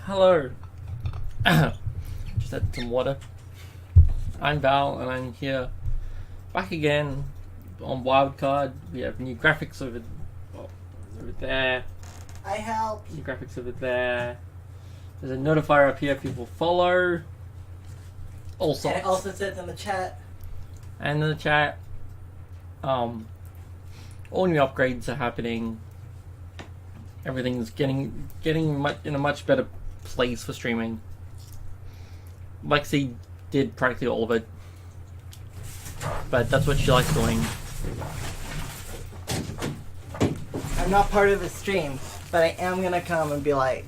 Hello. Just had some water. I'm Val, and I'm here back again on Wildcard. We have new graphics over there. I help. New graphics over there. There's a notifier up here. People follow. All sorts. And it also says in the chat. And in the chat, all new upgrades are happening. Everything's getting in a much better place for streaming. Lexi did practically all of it, but that's what she likes doing. I'm not part of the stream, but I am gonna come and be like,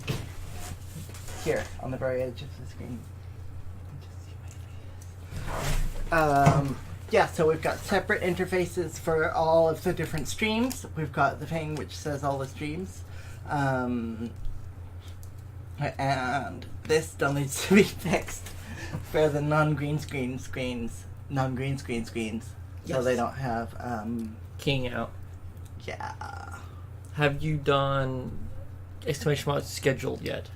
here on the very edge of the screen. Yeah, so we've got separate interfaces for all of the different streams. We've got the thing which says all the streams. And this still needs to be fixed for the non-green screen screens. So they don't have, King out. yeah. Have you done exclamation mark scheduled yet?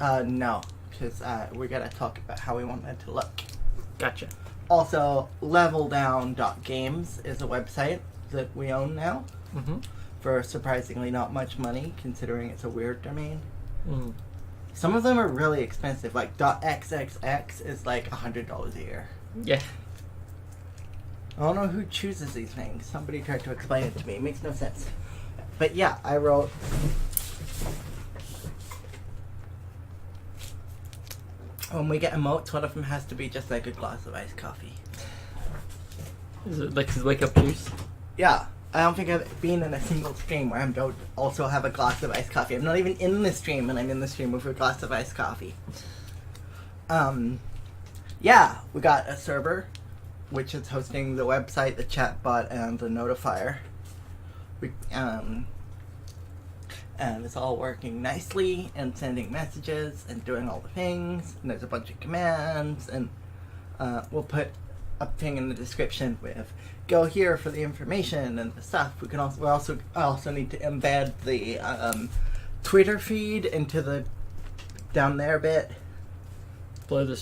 No, because we're gonna talk about how we want it to look. Gotcha. Also, leveldown.games is a website that we own now Mm-hmm. for surprisingly not much money, considering it's a weird domain. Mm. Some of them are really expensive, like .xxx is like $100 a year. Yeah. I don't know who chooses these things. Somebody tried to explain it to me. It makes no sense. But yeah, I wrote... When we get emotes, one of them has to be just like a glass of iced coffee. Is it Lexi's wake up juice? Yeah, I don't think I've been in a single stream where I don't also have a glass of iced coffee. I'm not even in the stream, and I'm in the stream with a glass of iced coffee. Yeah, we got a server, which is hosting the website, the chatbot, and the notifier. And it's all working nicely, and sending messages, and doing all the things, and there's a bunch of commands, and we'll put a thing in the description with go here for the information and the stuff. I also need to embed the Twitter feed into the down there bit. Below the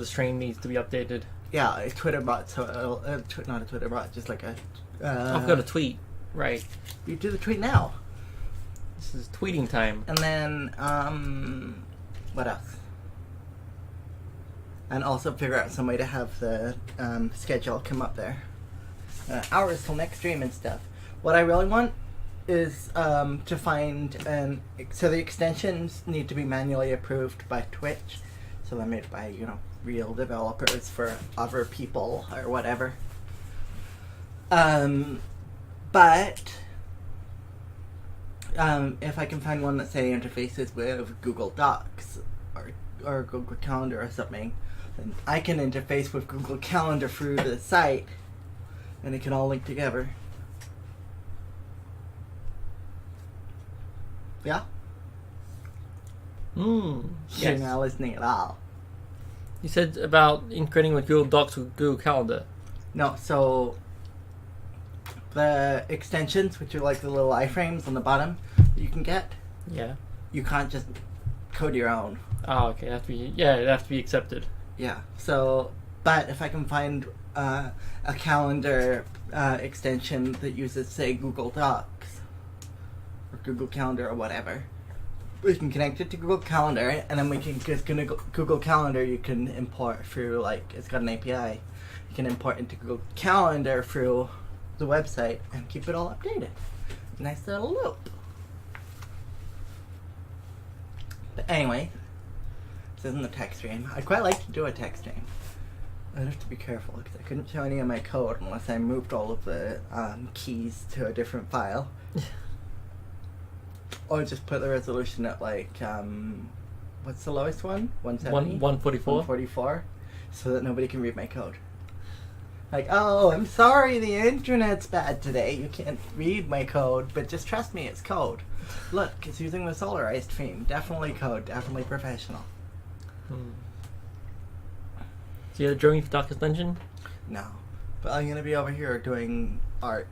stream needs to be updated. Yeah, a Twitter bot, so not a Twitter bot, just like a... I've got a tweet, right? You do the tweet now. This is tweeting time. And then, what else? And also figure out some way to have the schedule come up there. Hours till next stream and stuff. What I really want is to find so the extensions need to be manually approved by Twitch. So they're made by, real developers for other people or whatever. But if I can find one that say interfaces with Google Docs or Google Calendar or something, then I can interface with Google Calendar through the site, and it can all link together. Yeah? You're Yes. not listening at all. You said about integrating with Google Docs with Google Calendar. No, so the extensions, which are like the little iframes on the bottom that you can get, Yeah. you can't just code your own. Oh, okay. It'd have to be accepted. Yeah. So, but if I can find a calendar extension that uses, say, Google Docs or Google Calendar or whatever, we can connect it to Google Calendar, and then we can just Google Calendar. You can import through, like, it's got an API. You can import into Google Calendar through the website and keep it all updated. Nice little loop. But anyway, this isn't a tech stream. I'd quite like to do a tech stream. I'd have to be careful because I couldn't show any of my code unless I moved all of the keys to a different file. Or just put the resolution at like, what's the lowest one? 170? 144? 144, so that nobody can read my code. Like, oh, I'm sorry the internet's bad today. You can't read my code, but just trust me, it's code. Look, it's using the solarized theme. Definitely code, definitely professional. So you're drawing for Darkest Dungeon? No. But I'm going to be over here doing art.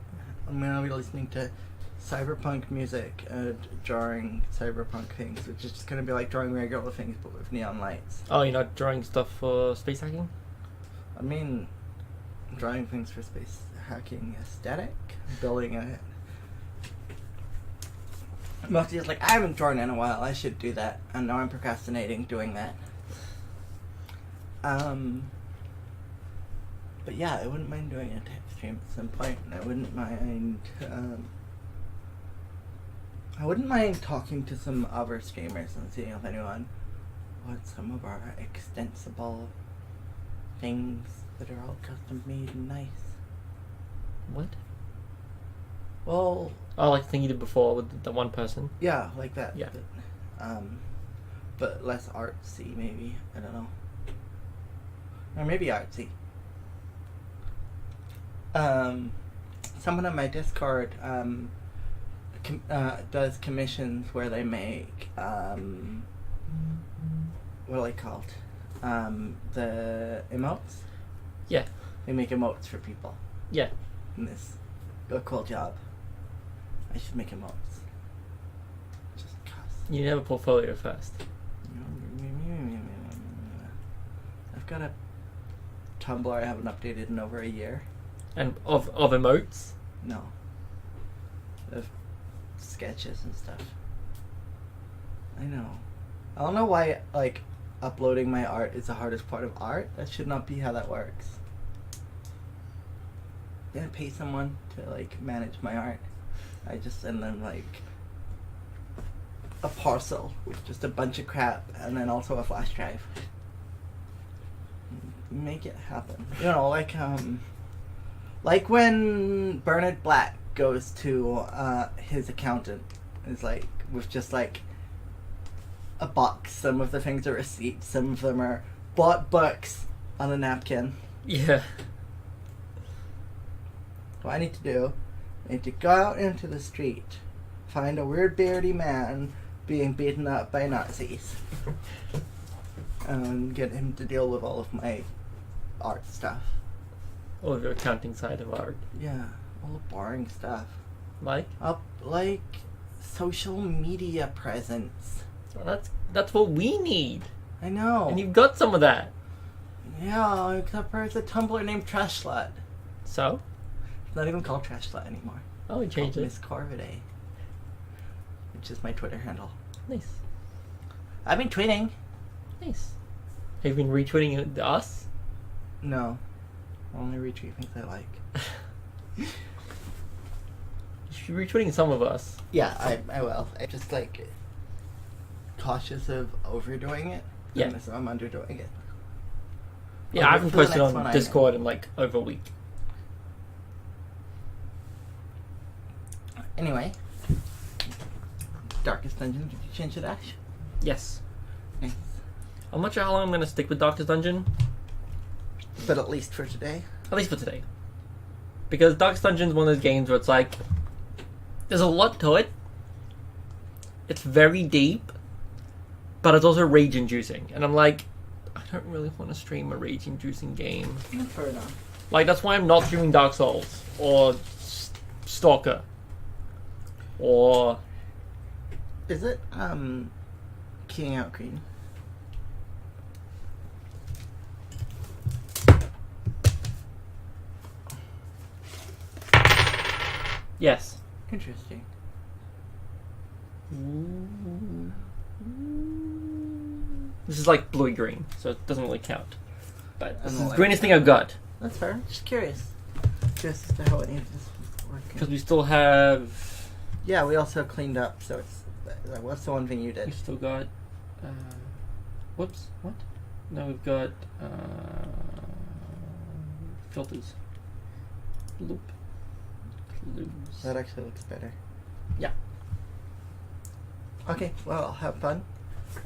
I'm going to be listening to cyberpunk music and drawing cyberpunk things, which is just gonna be like drawing regular things but with neon lights. Oh, you're not drawing stuff for space hacking? I mean, drawing things for space hacking aesthetic, building a. Mostly it's like, I haven't drawn in a while, I should do that, and now I'm procrastinating doing that. But yeah, I wouldn't mind doing a type stream at some point, and I wouldn't mind talking to some other streamers and seeing if anyone wants some of our extensible things that are all custom made and nice. What? Well, Oh, like the thing you did before with the one person? yeah, like that. Yeah. But less artsy, maybe. I don't know. Or maybe artsy. Someone on my Discord does commissions where they make what are they called? The emotes. Yeah. They make emotes for people. Yeah. And this a cool job. I should make emotes. Just cause. You need to have a portfolio first. I've got a Tumblr I haven't updated in over a year. And of emotes? No. Of sketches and stuff. I know. I don't know why, like, uploading my art is the hardest part of art. That should not be how that works. Yeah, pay someone to, like, manage my art. I just send them, like, a parcel with just a bunch of crap and then also a flash drive. Make it happen. You know, like when Bernard Black goes to his accountant, is like with just like a box. Some of the things are receipts, some of them are bought books on a napkin. Yeah. What I need to do, I need to go out into the street, find a weird beardy man being beaten up by Nazis, and get him to deal with all of my art stuff. All of your accounting side of art. Yeah, all the boring stuff. Like? Like social media presence. Well, that's what we need. I know. And you've got some of that. Yeah, except for it's a Tumblr named Trash Slut. So? It's not even called Trash Slut anymore. Oh, we changed it. Miss Corvidae, which is my Twitter handle. Nice. I've been tweeting. Nice. Have you been retweeting us? No. I only retweet things I like. You should be retweeting some of us. Yeah, I will. I'm just like cautious of overdoing it. Yeah. So I'm underdoing it. Yeah, I haven't posted on Discord in like over a week. Anyway. Darkest Dungeon, did you change it, Ash? Yes. Nice. I'm not sure how long I'm going to stick with Darkest Dungeon. But at least for today. At least for today. Because Darkest Dungeon is one of those games where it's like, there's a lot to it. It's very deep. But it's also rage-inducing. And I'm like, I don't really want to stream a rage-inducing game. Fair enough. Like, that's why I'm not streaming Dark Souls. Or Stalker. Or... Is it, King Out Green? Yes. Interesting. This is like bluey-green, so it doesn't really count. But this is the like greenest thing I've got. That's fair. Just curious. Just as to how any of this is working. Because we still have... Yeah, we also cleaned up, so it's... What's the one thing you We did? still got... whoops, what? No, we've got... filters. Loop. Clues. That actually looks better. Yeah. Okay, well, I'll have fun.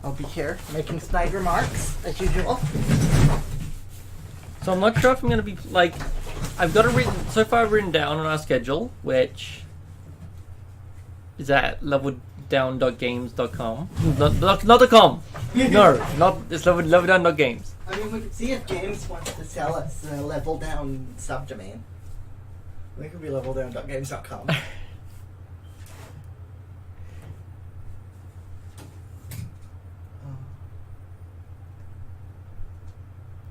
I'll be here making snide remarks, as usual. So I'm not sure if I'm going to be, like... I've got it written... So far I've written down on our schedule, which... is at leveldown.games.com. Not .com! No, not... It's leveldown.games. I mean, we could see if Games wants to sell us a level down subdomain. We could be leveldown.games.com.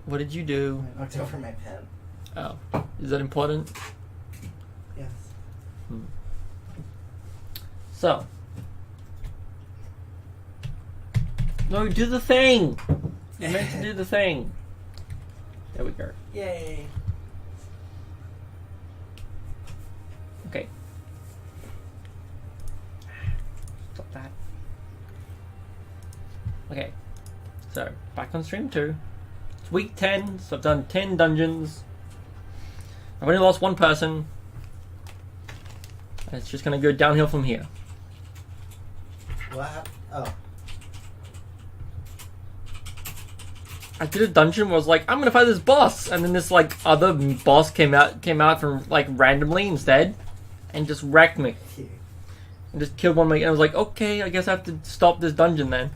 What did you do? I knocked over my pen. Oh, is that important? Yes. So. No, do the thing! You meant to do the thing. There we go. Yay. Okay. Stop that. Okay. So, back on stream 2. It's week 10, so I've done 10 dungeons. I've only lost one person. And it's just gonna go downhill from here. What happened? Oh. I did a dungeon where I was like, I'm gonna fight this boss, and then this like other boss came out from like randomly instead, and just wrecked me, and just killed one of my. And I was like, okay, I guess I have to stop this dungeon then.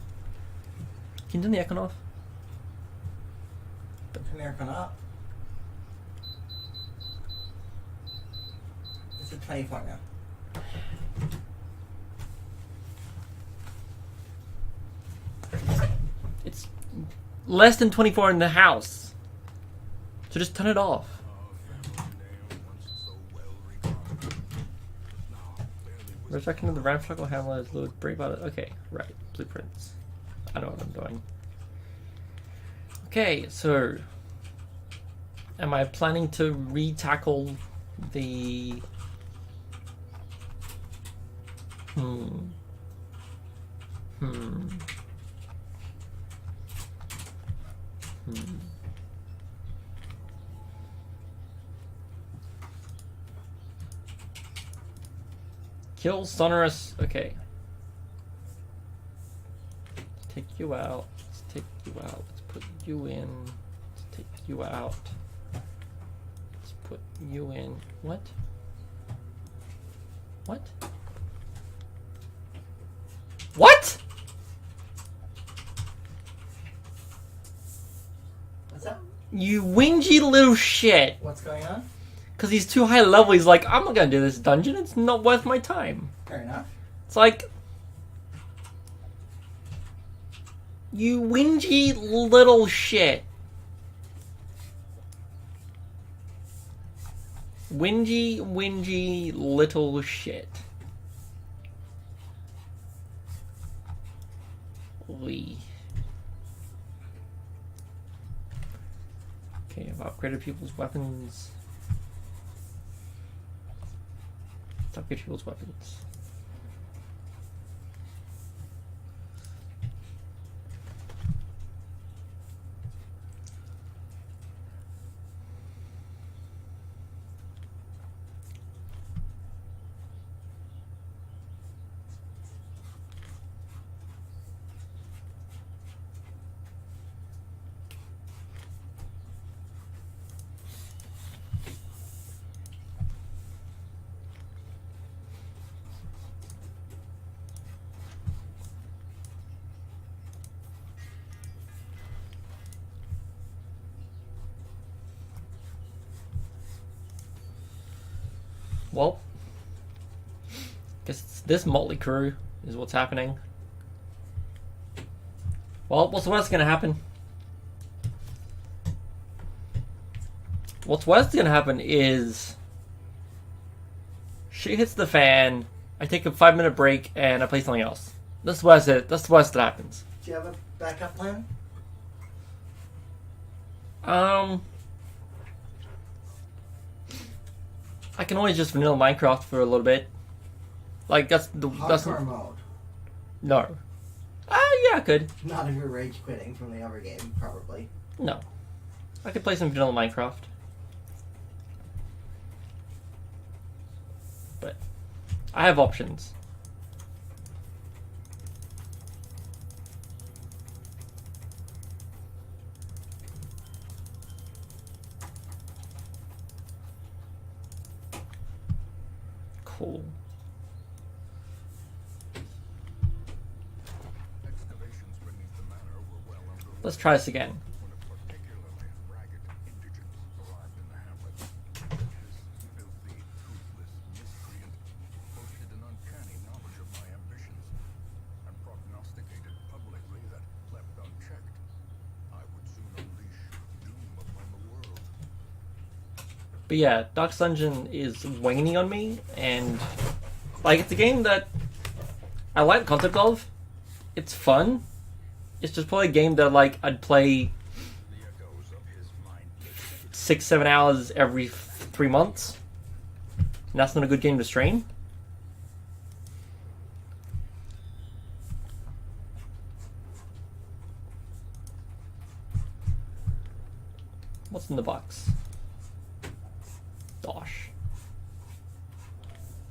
Can you turn the aircon off? Turn the aircon up. It's at 24 now. It's less than 24 in the house, so just turn it off. Resurrection of the ramshackle hammer is Lord Brave about it. Okay, right. Blueprints. I know what I'm doing. Okay, so am I planning to re-tackle the Kill sonorous. Okay. Let's take you out. Let's take you out. Let's put you in. Let's take you out. Let's put you in. What? What? What? What's up? You whingy little shit. What's going on? Because he's too high level, he's like, I'm not gonna do this dungeon, it's not worth my time. Fair enough. It's like, you whingy little shit. Whingy little shit. We. Okay, I've upgraded people's weapons. Let's upgrade people's weapons. Well, guess it's this motley crew is what's happening. Well, what's gonna happen? What's gonna happen is shit hits the fan. I take a 5-minute break and I play something else. That's what I said. That's the worst that happens. Do you have a backup plan? I can always just vanilla Minecraft for a little bit. Like that's Hardcore mode. No. Yeah, I could. Not if you're rage quitting from the other game, probably. No. I could play some vanilla Minecraft. But I have options. Cool. Let's try this again. But yeah, Dark Dungeon is waning on me, and like it's a game that I like the concept of. It's fun. It's just probably a game that like I'd play 6-7 hours every 3 months. And that's not a good game to stream. What's in the box? Dosh.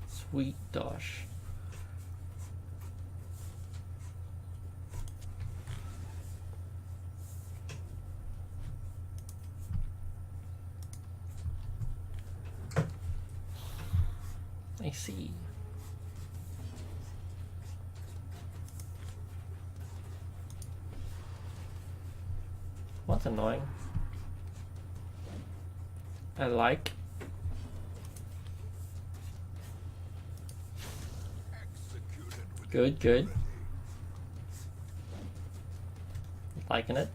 Sweet Dosh. I see. What's annoying? I like. Good, good. Liking it.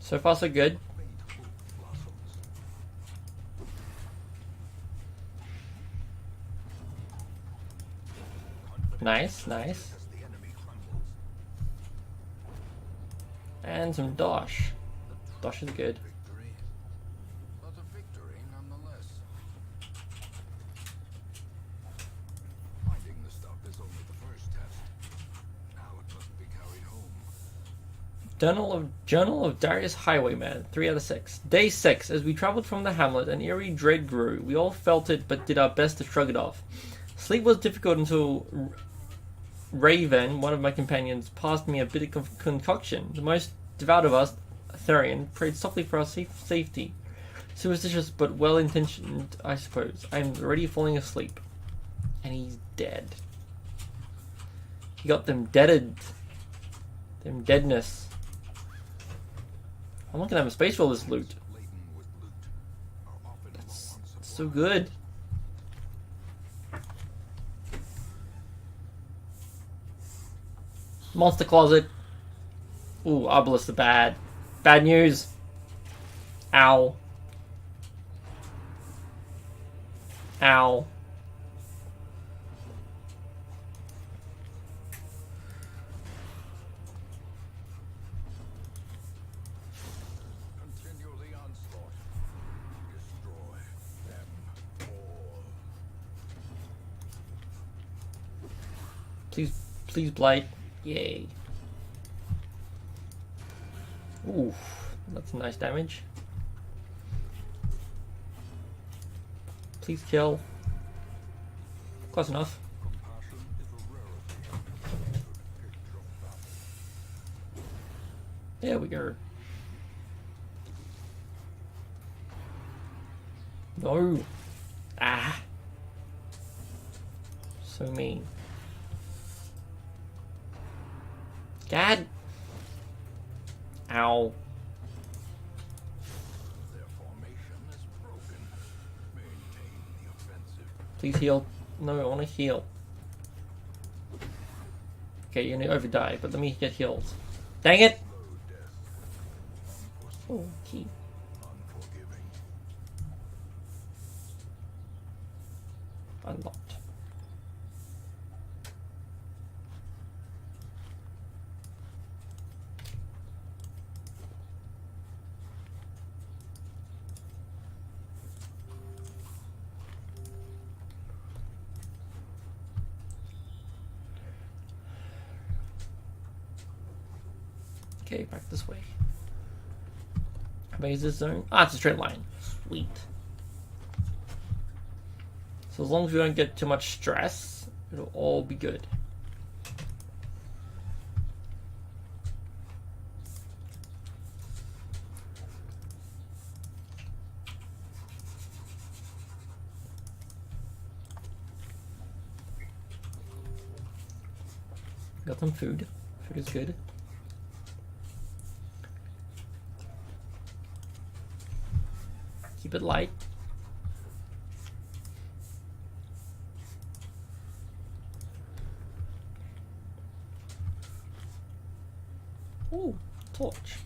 So far, so good. Nice, nice. And some dosh. Dosh is good. But a victory nonetheless. Finding the stuff is only the first test. Now it must be carried home. Journal of Darius Highwayman, 3 out of 6. Day 6. As we travelled from the hamlet, an eerie dread grew. We all felt it, but did our best to shrug it off. Sleep was difficult until Raven, one of my companions, passed me a bit of concoction. The most devout of us, Therian, prayed softly for our safety. Superstitious but well-intentioned, I suppose. I am already falling asleep. And he's dead. He got them deaded. Them deadness. I'm looking at a space for all this loot. That's so good. Monster closet. Ooh, obelisk are bad. Bad news. Ow. Ow. Continue the onslaught. Destroy them all. Please, Blight. Yay. Ooh, that's nice damage. Please kill. Close enough. There we go. No. Ah. So mean. God. Ow. Their formation is broken. Maintain the offensive. Please heal. No, I want to heal. Okay, you're gonna overdie, but let me get healed. Dang it! Slow death. Oh, key. Unforgiving. Unlocked. Okay, back this way. How big is this zone? Ah, it's a straight line. Sweet. So as long as we don't get too much stress, it'll all be good. Got some food. Food is good. Keep it light. torch.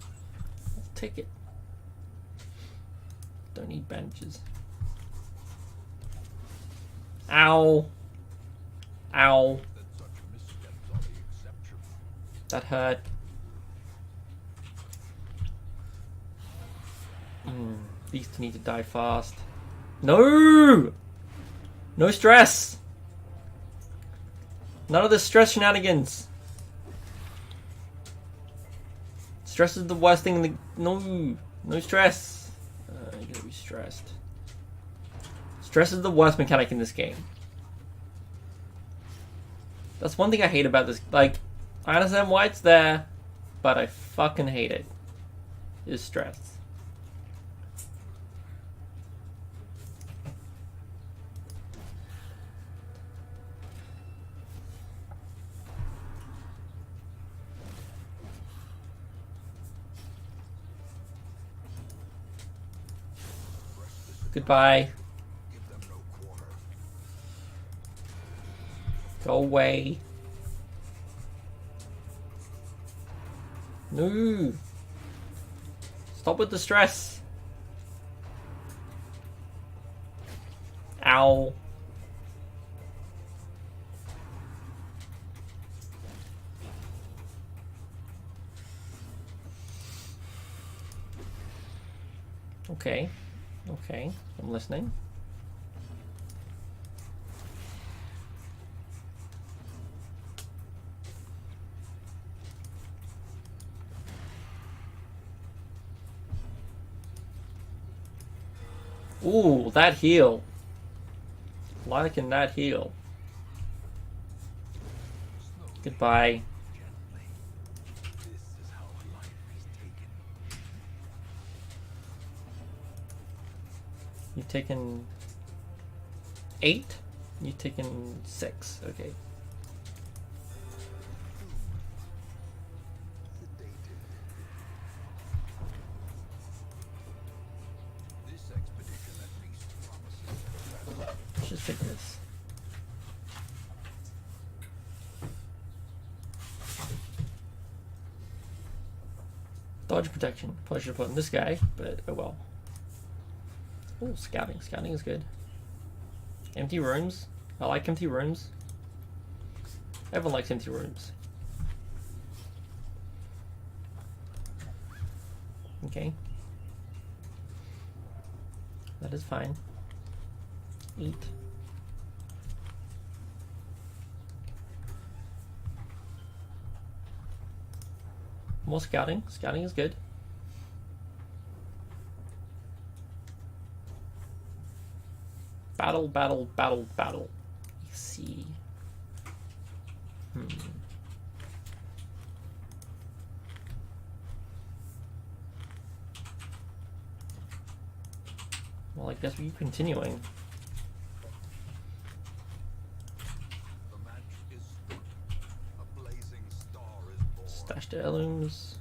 I'll take it. Don't need bandages. Ow. Ow. That such missteps are the exception. That hurt. These two need to die fast. No! No stress! None of the stress shenanigans. Stress is the worst thing in the... No! No stress. You're gonna be stressed. Stress is the worst mechanic in this game. That's one thing I hate about this. Like, I understand why it's there, but I fucking hate it. Is stress. Goodbye. Give them no quarter. Go away. No. Stop with the stress. Ow. Okay. Okay. I'm listening. Ooh, that heal. Liking that heal. Goodbye. Gently. This is how a life is taken. You've taken 8? You've taken 6. Okay. Sedated. This expedition at least promises. Let's just take this. Dodge protection. Probably should have put in this guy, but oh well. Oh, scouting. Scouting is good. Empty rooms. I like empty rooms. Everyone likes empty rooms. Okay. That is fine. Eat. More scouting. Scouting is good. Battle, battle, battle, battle. Let's see. Well, I guess we're continuing. The match is stood. A blazing star is born. Stashed heirlooms.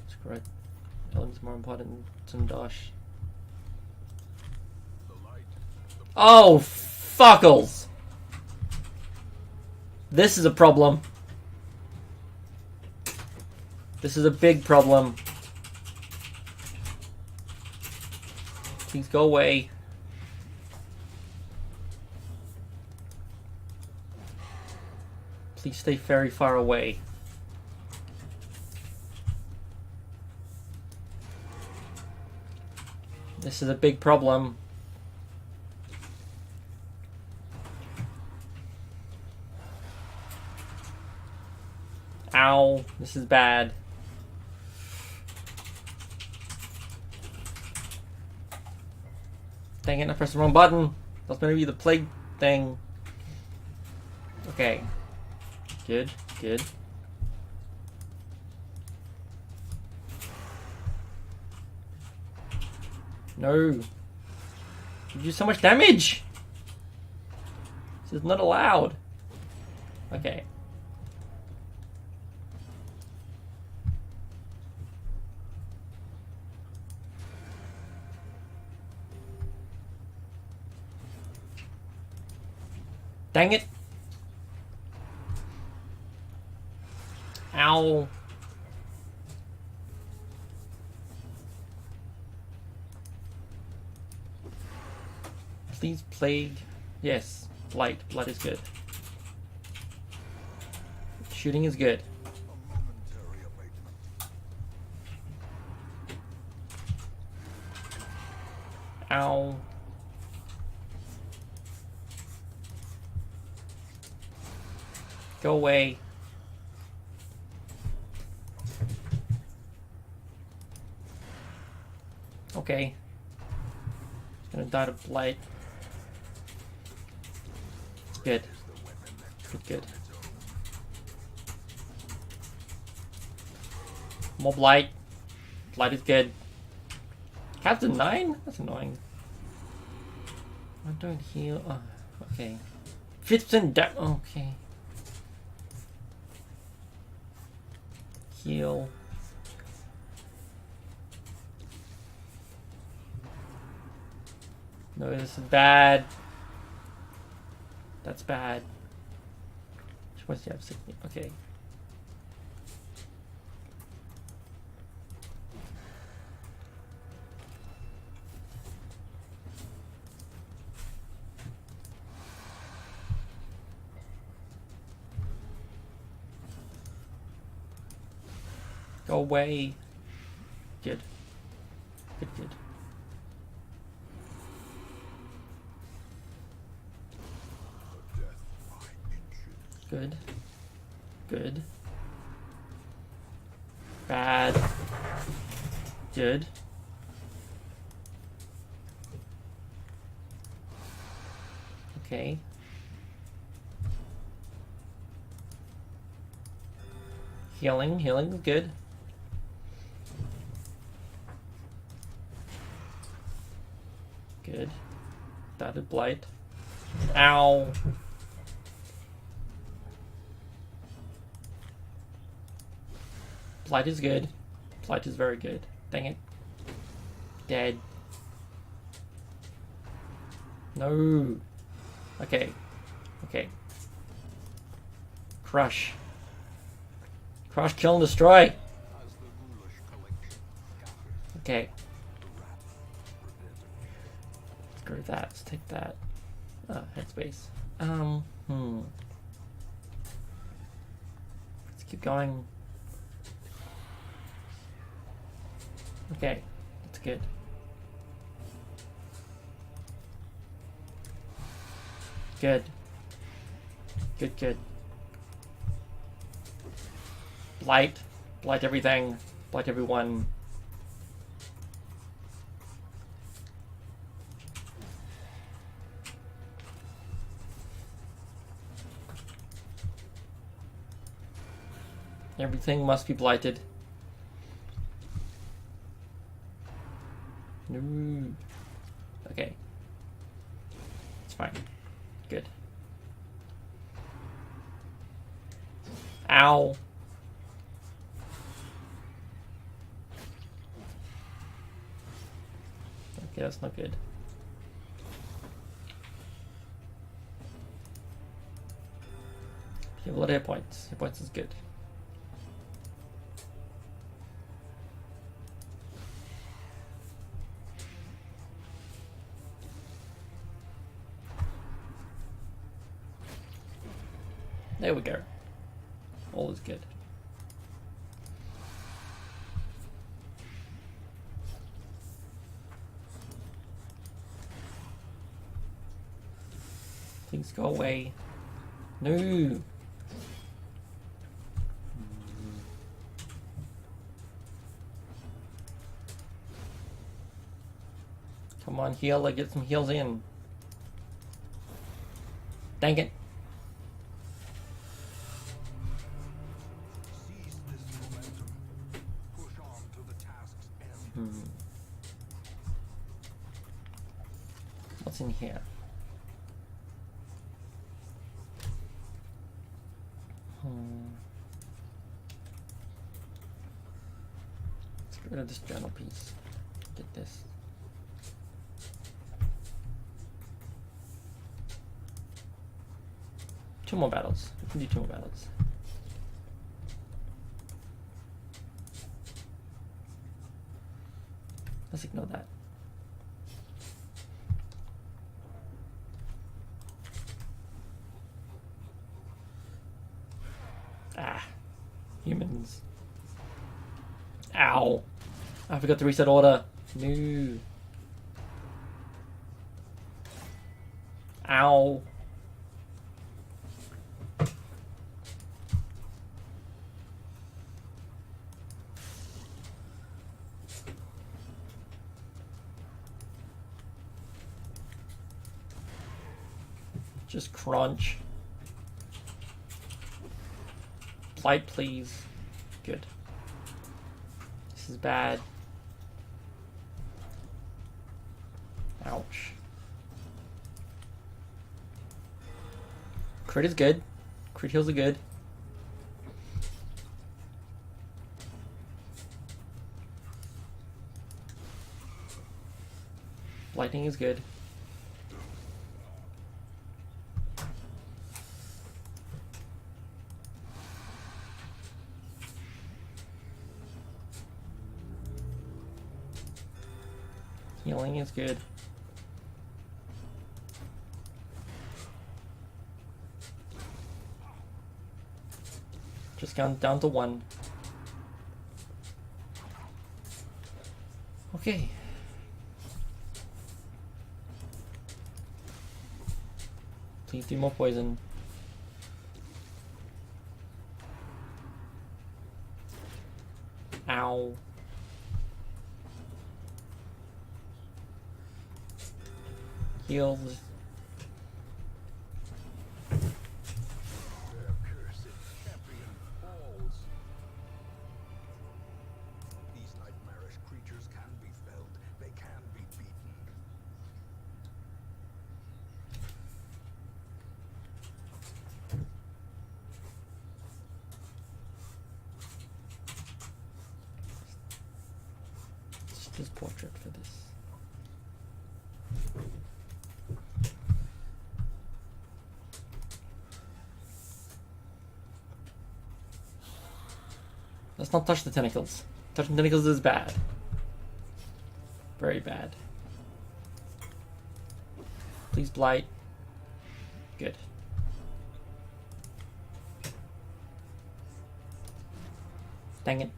Screw it. Heirlooms more important than Dosh. The light. The Oh, fuckles! This is a problem. This is a big problem. Please go away. Please stay very far away. This is a big problem. Ow, this is bad. Dang it, I pressed the wrong button. That's gonna be the plague thing. Okay. Good, good. No. You do so much damage! This is not allowed. Okay. Dang it. Ow. Please plague. Yes. Blight. Blight is good. Shooting is good. A momentary abatement. Ow. Go away. Okay. Gonna die to blight. Good. Good. More blight. Blight is good. Captain 9? That's annoying. I don't heal. Oh, okay. 50% damage. Okay. Heal. No, this is bad. That's bad. She wants to have 60. Okay. Go away. Good. Good, good. Death by inches. Good. Good. Bad. Good. Okay. Healing. Healing is good. Good. That is blight. Ow. Blight is good. Blight is very good. Dang it. Dead. No. Okay. Okay. Crush. Crush, kill, and destroy. As the ghoulish collection gathers, Okay. the rat predator. Let's go with that. Let's take that. Headspace. Let's keep going. Okay. That's good. Good. Good, good. Blight. Blight everything. Blight everyone. Everything must be blighted. No. Okay. It's fine. Good. Ow. Okay, that's not good. You have a lot of hit points. Hit points is good. There we go. All is good. Please go away. No. Come on, heal. Like, get some heals in. Dang it. Seize this momentum. Push on to the task's end. What's in here? Let's get rid of this journal piece. Get this. Two more battles. We can do two more battles. Let's ignore that. Ah, humans. Ow. I forgot to reset order. No. Ow. Just crunch. Light, please. Good. This is bad. Ouch. Crit is good. Crit heals are good. Lightning is good. Healing is good. Just down to 1. Okay. Please do more poison. Ow. Heals. Their cursed champion falls. These nightmarish creatures can be felled. They can be beaten. Just portrait for this. Let's not touch the tentacles. Touching tentacles is bad. Very bad. Please blight. Good. Dang it.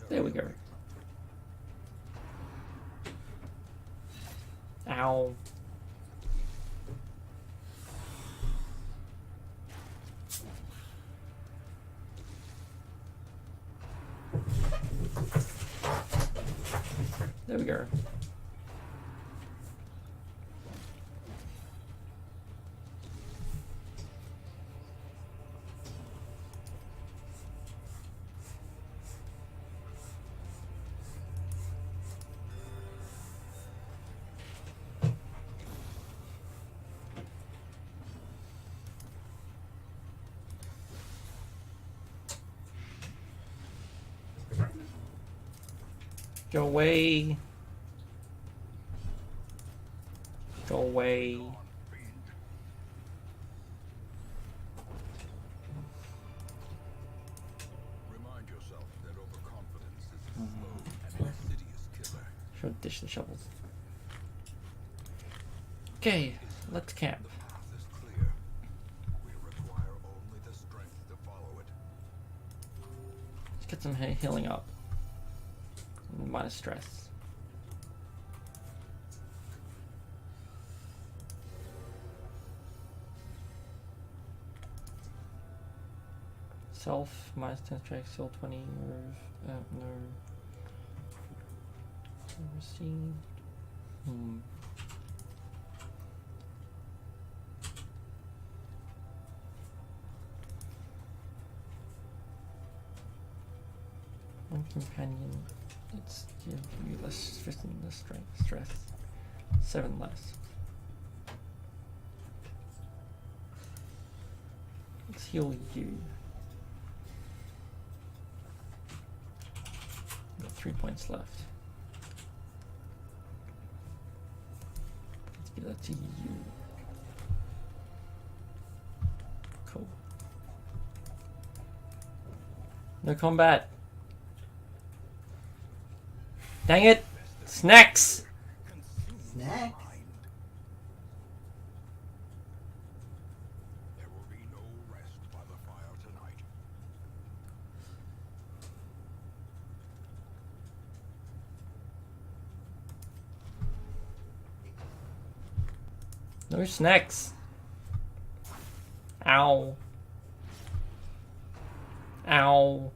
There we go. Ow. There we go. Go away. Go away. Remind yourself that overconfidence is a slow and insidious killer. Should dish the shovels. Okay, let's camp. The path is clear. We require only the strength to follow it. Let's get some healing up. Minus stress. Self, minus 10 strike, still 20, no. Received. One companion. Let's give you less stress than the stress. 7 less. Let's heal you. Got 3 points left. That's you. Cool. No combat. Dang it! Snacks! Snack? There will be no rest by the fire tonight. No snacks. Ow. Ow.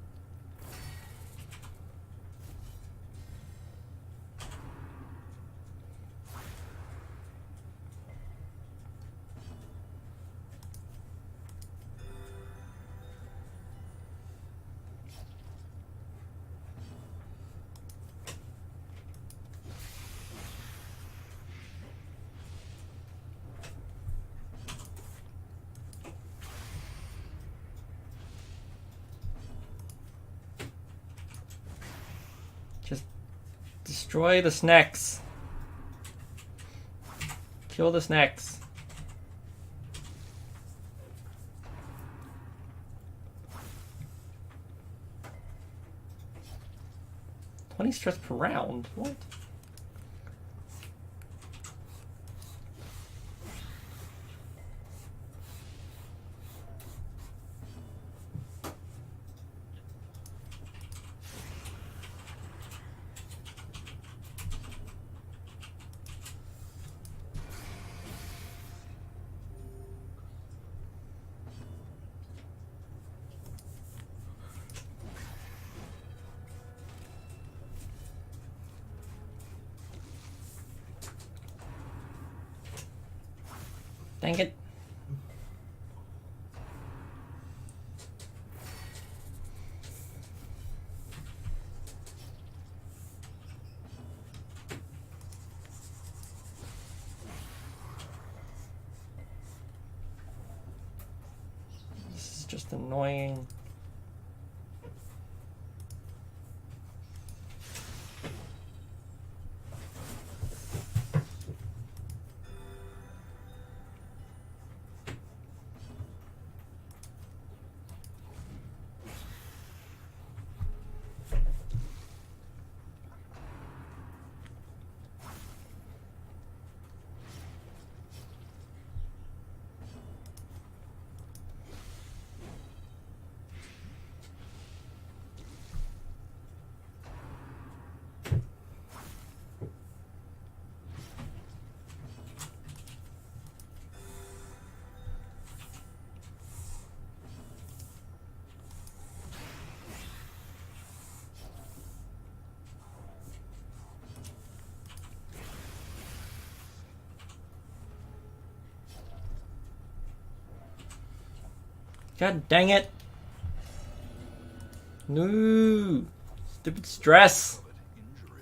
Just destroy the snacks. Kill the snacks. $20 stress per round. What? Dang it. This is just annoying. God dang it. No. Stupid stress.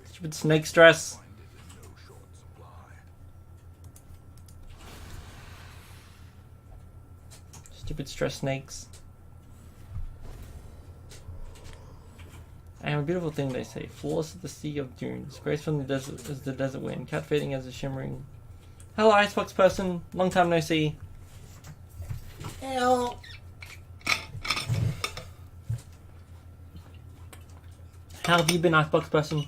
Stupid snake stress. Find it in no short supply. Stupid stress snakes. I am a beautiful thing, they say. Flawless as the sea of dunes. Graceful in the desert as the desert wind. Cat fading as a shimmering. Hello, Icebox person. Long time no see. Help. How have you been, Icebox person?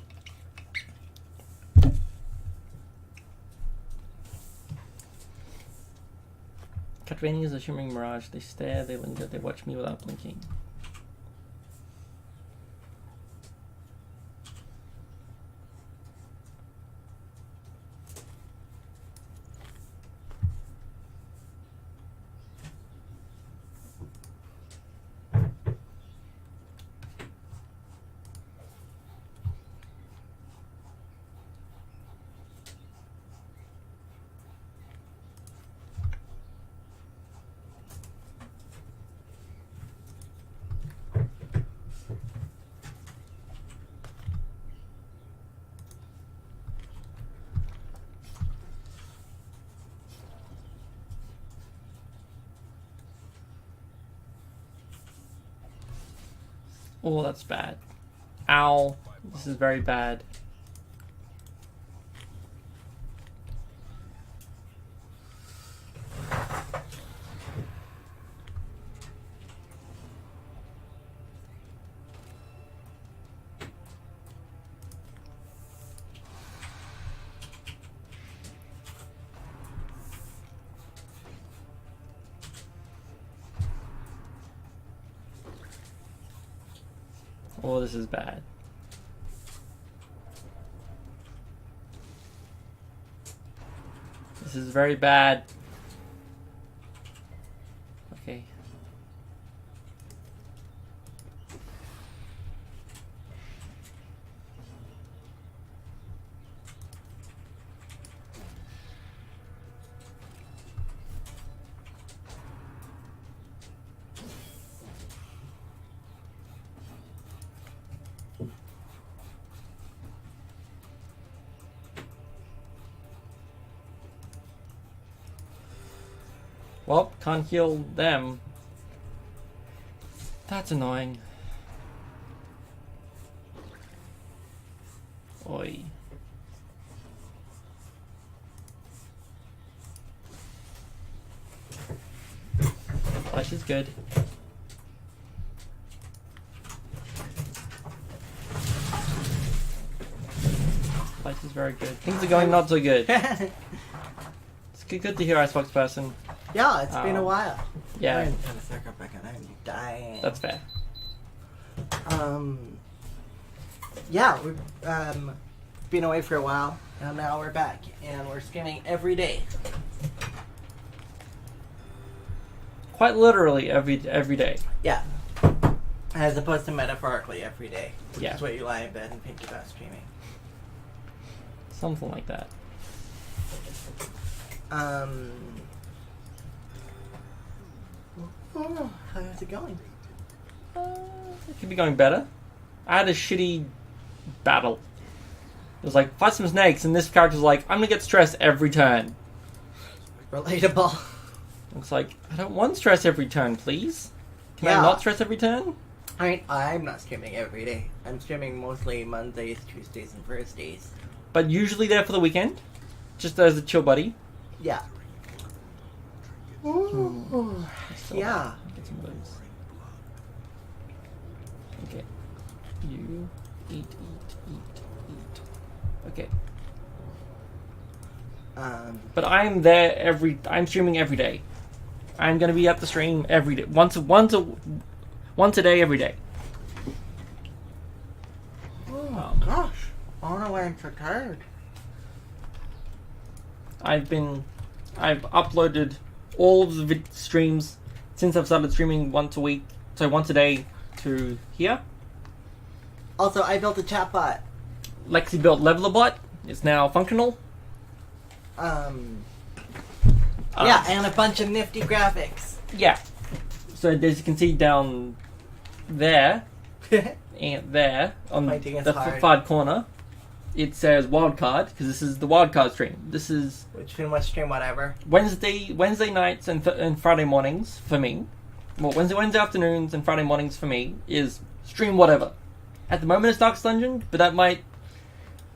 Cat fading as a shimmering mirage. They stare, they linger, they watch me without blinking. Oh, that's bad. Ow. This is very bad. Oh, this is bad. This is very bad. Okay. Well, can't heal them. That's annoying. Oi. Flash is good. Flash is very good. Things are going not so good. It's good to hear our spokesperson. Yeah, it's been a while. Yeah. I'm dying. That's fair. Yeah, we've been away for a while, and now we're back, and we're streaming every day. Quite literally every day. Yeah. As opposed to metaphorically every day. Which Yeah. is what you lie in bed and think about streaming. Something like that. Oh, how's it going? It could be going better. I had a shitty battle. It was like, fight some snakes, and this character's like, I'm gonna get stressed every turn. Relatable. It's like, I don't want stress every turn, please. Can Yeah. I not stress every turn? I mean, I'm not streaming every day. I'm streaming mostly Mondays, Tuesdays, and Thursdays. But usually there for the weekend. Just as a chill buddy. Yeah. Ooh. Yeah. Get some of those. Okay. You eat. Okay. But I'm streaming every day. I'm gonna be at the stream every day. Once a day, every day. Oh gosh. I don't know why I'm so tired. I've uploaded all of the streams since I've started streaming once a day to here. Also, I built a chatbot. Lexi built Leveler It's now functional. Yeah, and a bunch of nifty graphics. Yeah. So as you can see down there, and there, on Pointing as the hard. far corner, it says wildcard, because this is the wildcard stream. This is Which pretty much stream whatever. Wednesday nights and Friday mornings for me. Well, Wednesday afternoons and Friday mornings for me is stream whatever. At the moment it's Darkest Dungeon, but that might...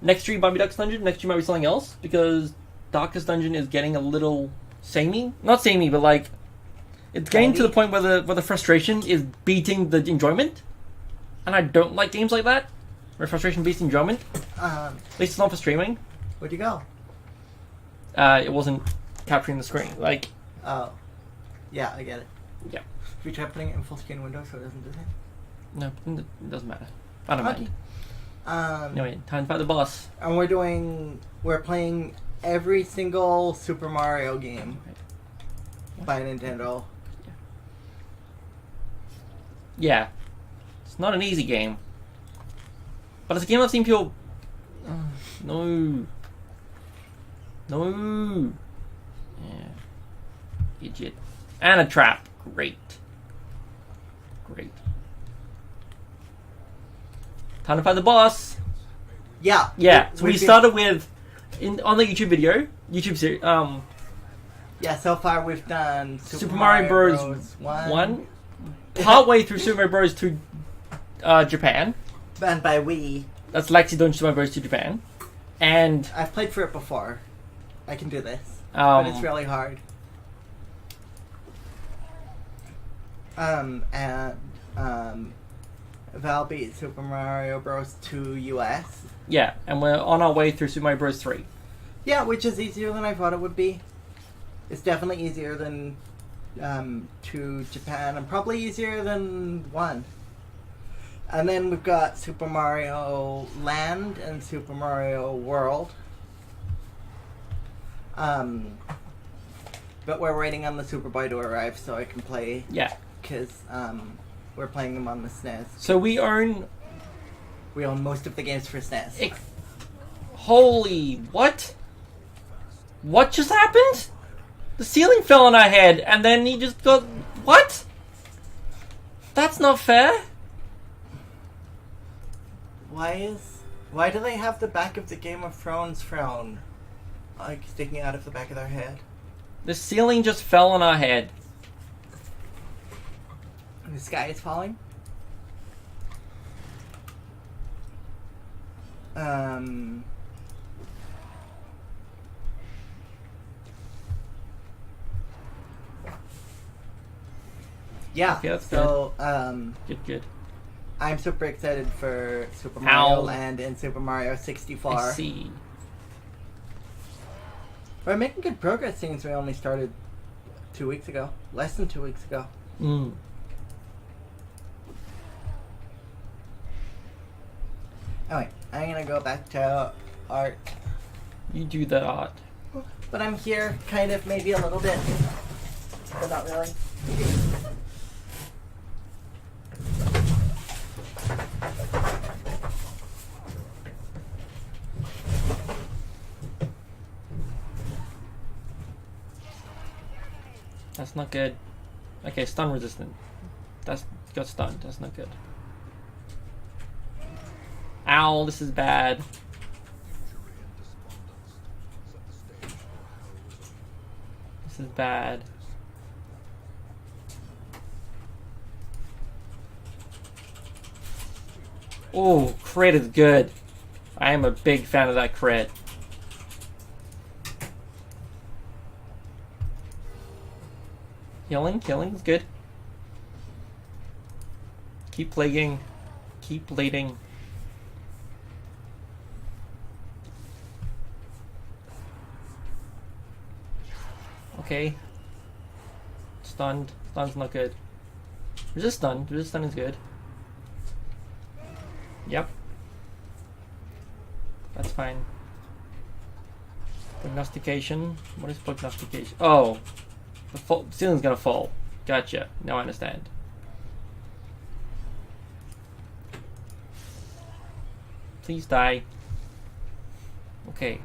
Next stream might be Darkest Dungeon, next stream might be something else, because Darkest Dungeon is getting a little samey. Not samey, but like... It's getting to the point where the frustration is beating the enjoyment. And I don't like games like that, where frustration beats enjoyment. At least it's not for streaming. Where'd you go? It wasn't capturing the screen. Like... Oh. Yeah, I get it. Yeah. Should we try putting it in full screen window so it doesn't do that? No, it doesn't matter. I don't Okay. mind. Anyway, time to fight the boss. And we're playing every single Super Mario game by Nintendo. Yeah. It's not an easy game. But it's a game I've seen people... no. No. Yeah. Idiot. And a trap. Great. Time to fight the boss. Yeah. Yeah. So we started with... on the YouTube video... YouTube series... Yeah, so far we've done Super Mario Bros. 1. Partway through Super Mario Bros. to Japan. And by we, That's Lexi doing Super Mario Bros. To Japan. And... I've played for it before. I can do this. But it's really hard. Val beat Super Mario Bros. 2 US. Yeah, and we're on our way through Super Mario Bros. 3. Yeah, which is easier than I thought it would be. It's definitely easier than 2 Japan, and probably easier than 1. And then we've got Super Mario Land and Super Mario World. But we're waiting on the Super Boy to arrive so I can play. Yeah. Because we're playing them on the SNES. So we own... We own most of the games for SNES. Holy... What? What just happened? The ceiling fell on our head and then he just got... What? That's not fair. Why do they have the back of the Game of Thrones throne like sticking out of the back of their head? The ceiling just fell on our head. The sky is falling? Yeah, Okay, that's so, Good. I'm super excited for Super Mario Land and Super Mario 64. I see. We're making good progress since we only started 2 weeks ago. Less than 2 weeks ago. Mm. Anyway, I'm gonna go back to art. You do that art. But I'm here, kind of, maybe a little bit. But not really. That's not good. Okay, stun resistant. That's got stunned. That's not good. Ow, this is bad. Injury and despondence set the stage for heroism. This is bad. Oh, crit is good. I am a big fan of that crit. Killing is good. Keep plaguing. Keep bleeding. Okay. Stunned. Stun's not good. Resist stun. Resist stun is good. Yep. That's fine. Prognostication. What is prognostication? Oh. The ceiling's gonna fall. Gotcha. Now I understand. Please die. Okay.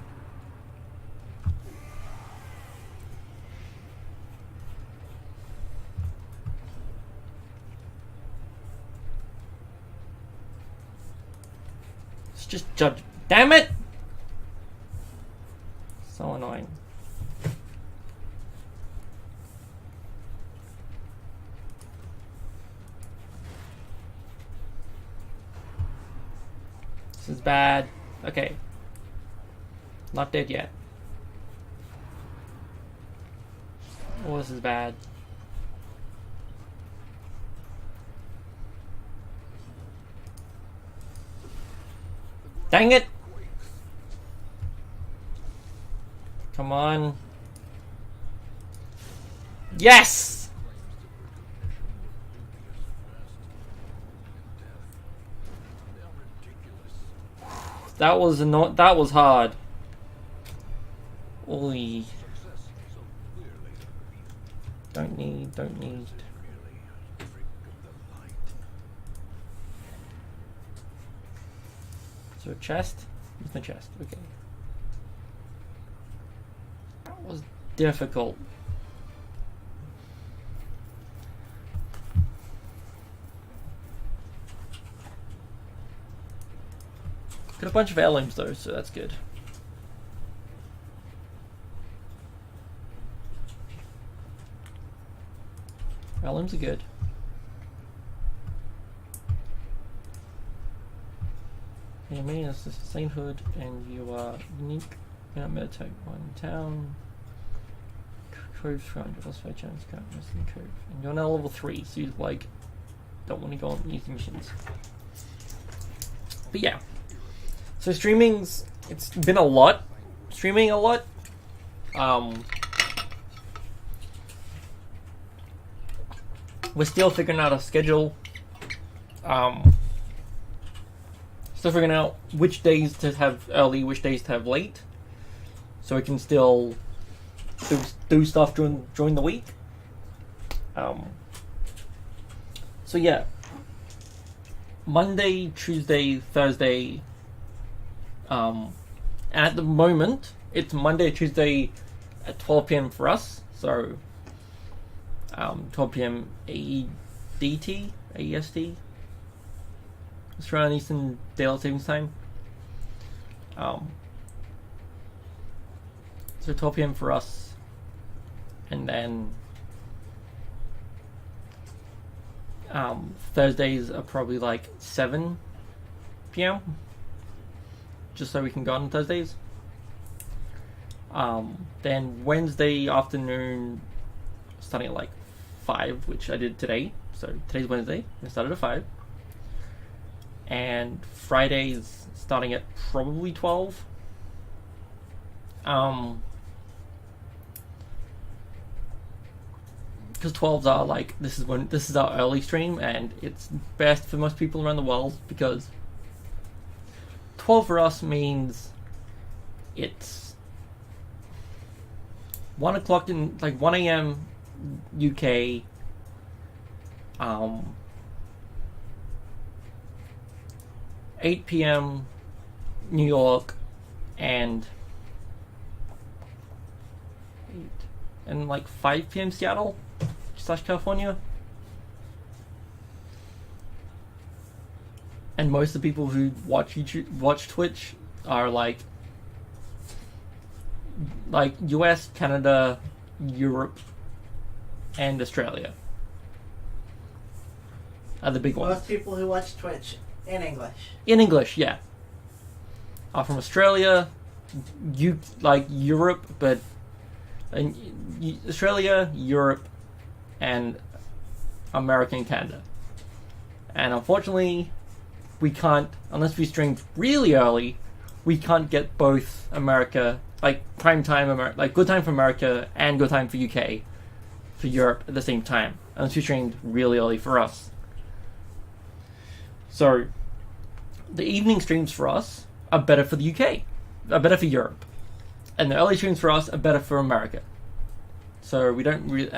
It's just judge. Damn it! So annoying. This is bad. Okay. Not dead yet. Oh, this is bad. Dang it! Come on. Yes! That was that was hard. Oi. Don't need. Is there a chest? There's no chest. Okay. That was difficult. Got a bunch of heirlooms though, so that's good. Heirlooms are good. Yeah, me is the sainthood, and you are unique. You're not meditate one town. Cove 300 plus 5 chance count Western Cove. And you're now level 3, so you like don't want to go on using missions. But yeah. So streaming's it's been a lot. Streaming a lot. We're still figuring out a schedule. Still figuring out which days to have early, which days to have late, so we can still do stuff during the week. So yeah, Monday, Tuesday, Thursday. And at the moment, it's Monday, Tuesday at 12 p.m. for us. So 12 p.m. AEDT, AEST, Australian Eastern Daylight Savings Time. So 12 p.m. for us, and then Thursdays are probably like 7 p.m. just so we can go on Thursdays. Then Wednesday afternoon, starting at like 5, which I did today. So today's Wednesday. I started at 5. And Fridays starting at probably 12. Because 12s are like, this is our early stream, and it's best for most people around the world, because 12 for us means it's 1 o'clock in, like 1 a.m. UK, 8 p.m. New York, and like 5 p.m. Seattle / California. And most of the people who watch Twitch are like US, Canada, Europe, and Australia are the big ones. Most people who watch Twitch in English. In English, yeah. Are from Australia, Europe, but Australia, Europe, and America and Canada. And unfortunately, we can't, unless we stream really early, we can't get both America, like prime time, like good time for America and good time for UK, for Europe at the same time, unless we streamed really early for us. So, the evening streams for us are better for the UK, are better for Europe, and the early streams for us are better for America. So we don't really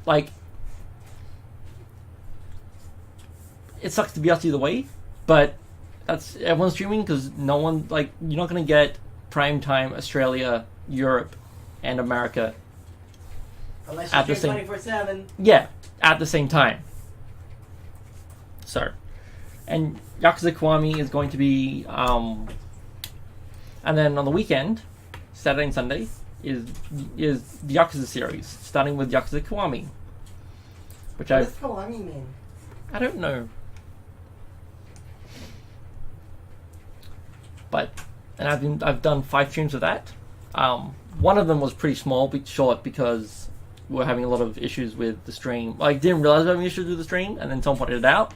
like. It sucks to be us either way, but that's everyone's streaming, because no one, like, you're not gonna get prime time Australia, Europe, and America Unless at you the stream same 24/7. Yeah, at the same time. So, and Yakuza Kiwami is going to be, and then on the weekend, Saturday and Sunday, is the Yakuza series, starting with Yakuza Kiwami, which What does Kiwami mean? I don't know. But, and I've done 5 streams of that. One of them was pretty small, but short, because we were having a lot of issues with the stream. Like, didn't realize we were having issues with the stream, and then someone pointed it out.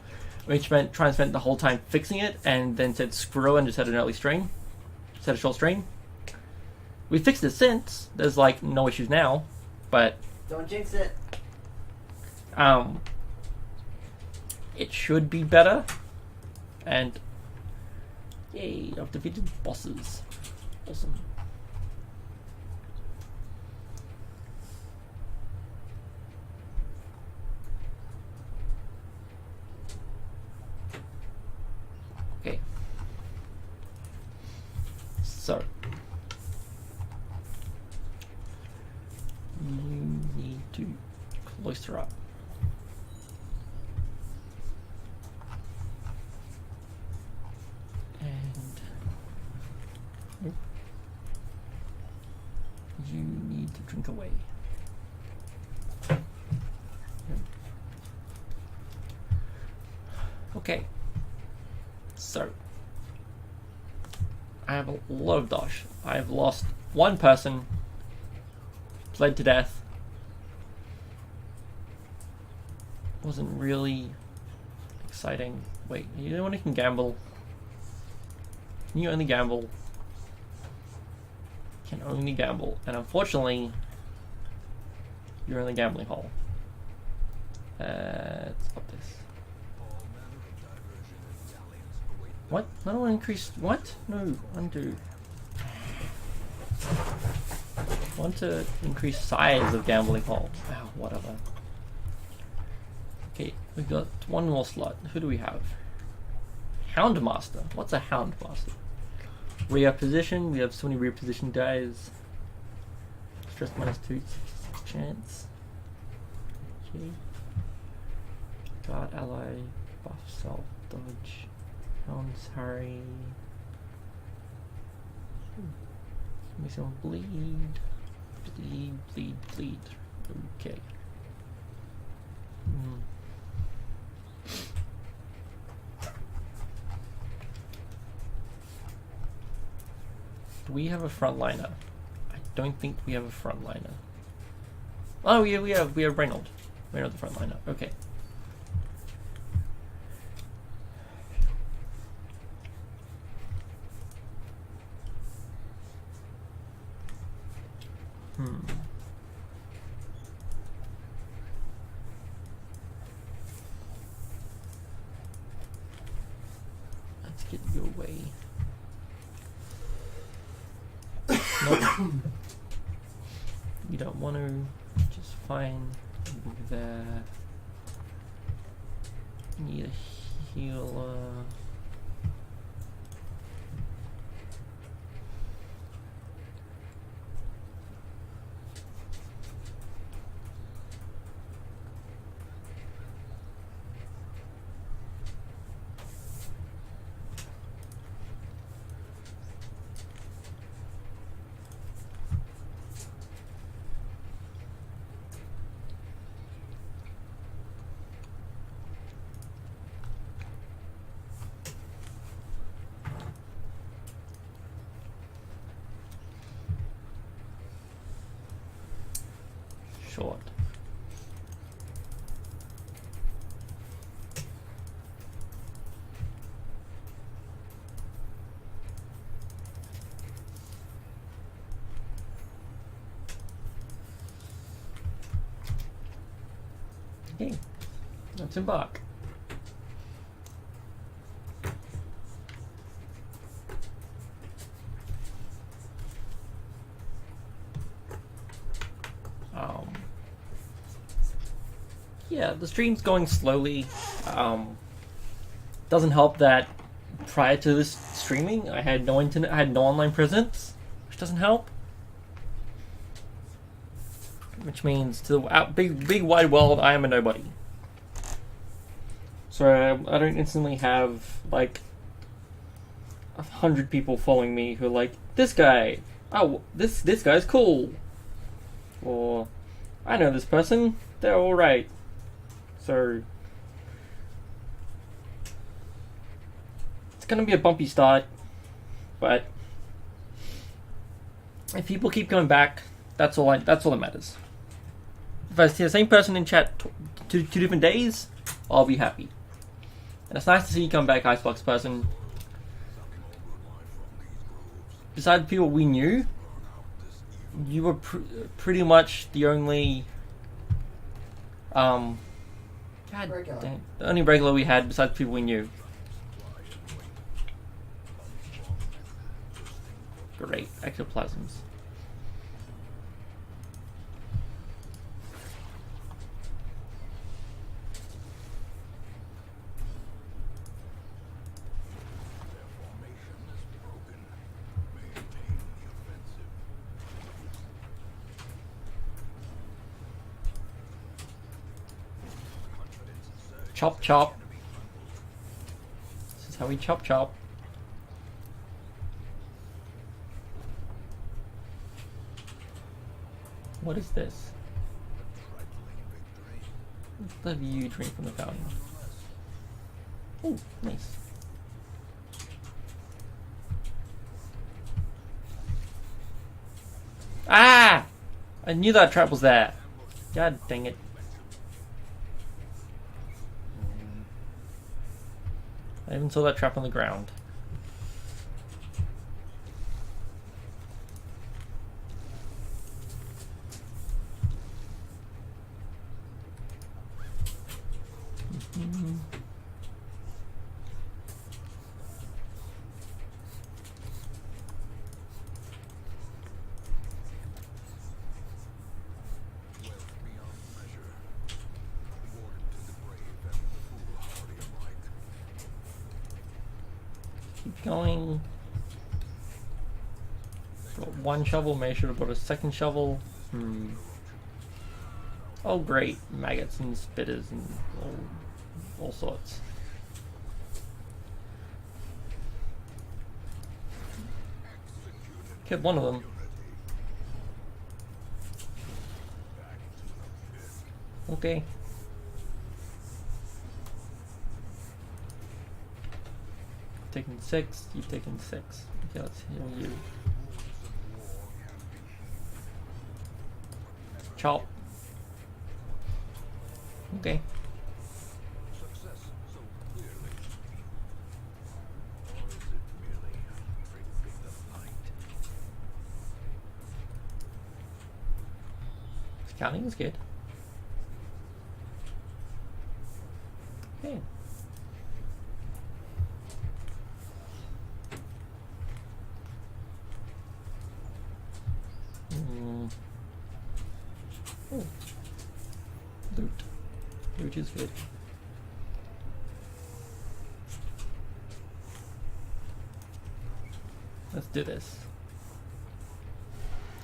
We spent the whole time fixing it, and then said screw it and just had an early stream. Just had a short stream. We fixed it since. There's like no issues now, but Don't jinx it. it should be better. And yay, I've defeated bosses. Awesome. Okay. So you need to cloister up. And you need to drink away. Okay. So I have a lot of dosh. I have lost one person, bled to death. Wasn't really exciting. Wait, you know when you can gamble? Can you only gamble? Can only gamble. And unfortunately, you're in the gambling hole. Let's up this. All men What? I don't want to increase. What? No, undo. I want to increase size of gambling hall. Oh, whatever. Okay, we got one more slot. Who do we have? Houndmaster. What's a Houndmaster? Reposition. We have so many reposition dies. Stress -2 chance. Okay. Guard ally. Buff self dodge. Hounds harry. Make someone bleed. Bleed. Okay. Do we have a frontliner? I don't think we have a frontliner. Oh yeah, we have Reynold. Reynold the frontliner. Okay. Let's get you away. Nope. You don't want to. Just fine. Move there. Need a healer. Short. Okay, let's embark. Yeah, the stream's going slowly. Doesn't help that prior to this streaming, I had no internet, I had no online presence, which doesn't help. Which means to the big wide world, I am a nobody. So I don't instantly have like 100 people following me who are like, this guy, oh, this guy's cool, or I know this person, they're all right. So it's gonna be a bumpy start, but if people keep coming back, that's all that matters. If I see the same person in chat two different days, I'll be happy. And it's nice to see you come back, Icebox person. Besides the people we knew, you were pretty much the only God dang, the only regular we had besides people we knew. Great, ectoplasms. Chop chop. This is how we chop chop. What is this? Let's let you drink from the fountain. Oh, nice. Ah! I knew that trap was there. God dang it. I even saw that trap on the ground. Keep going. Got one shovel, maybe I should have brought a second shovel. Oh great, maggots and spitters and all sorts. Killed one of them. Okay. Taking 6, you've taken 6. Okay, let's heal you. Chop. Okay. Success so clearly. Or is it merely a trick of the light? Counting is good. Okay. Oh. Loot. Loot is good. Let's do this.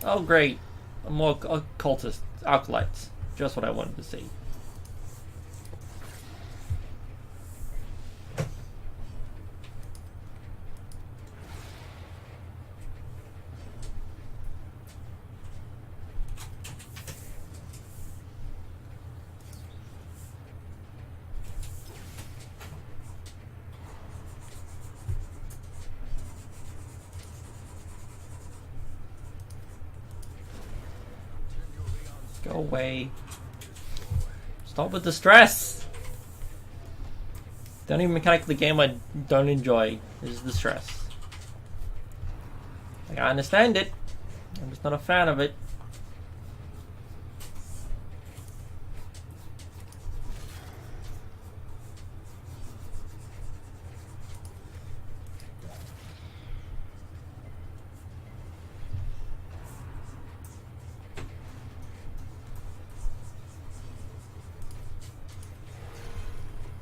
Oh great! More occultist acolytes. Just what I wanted to see. Go away. Stop with the stress! The only mechanic of the game I don't enjoy is the stress. Like, I understand it. I'm just not a fan of it.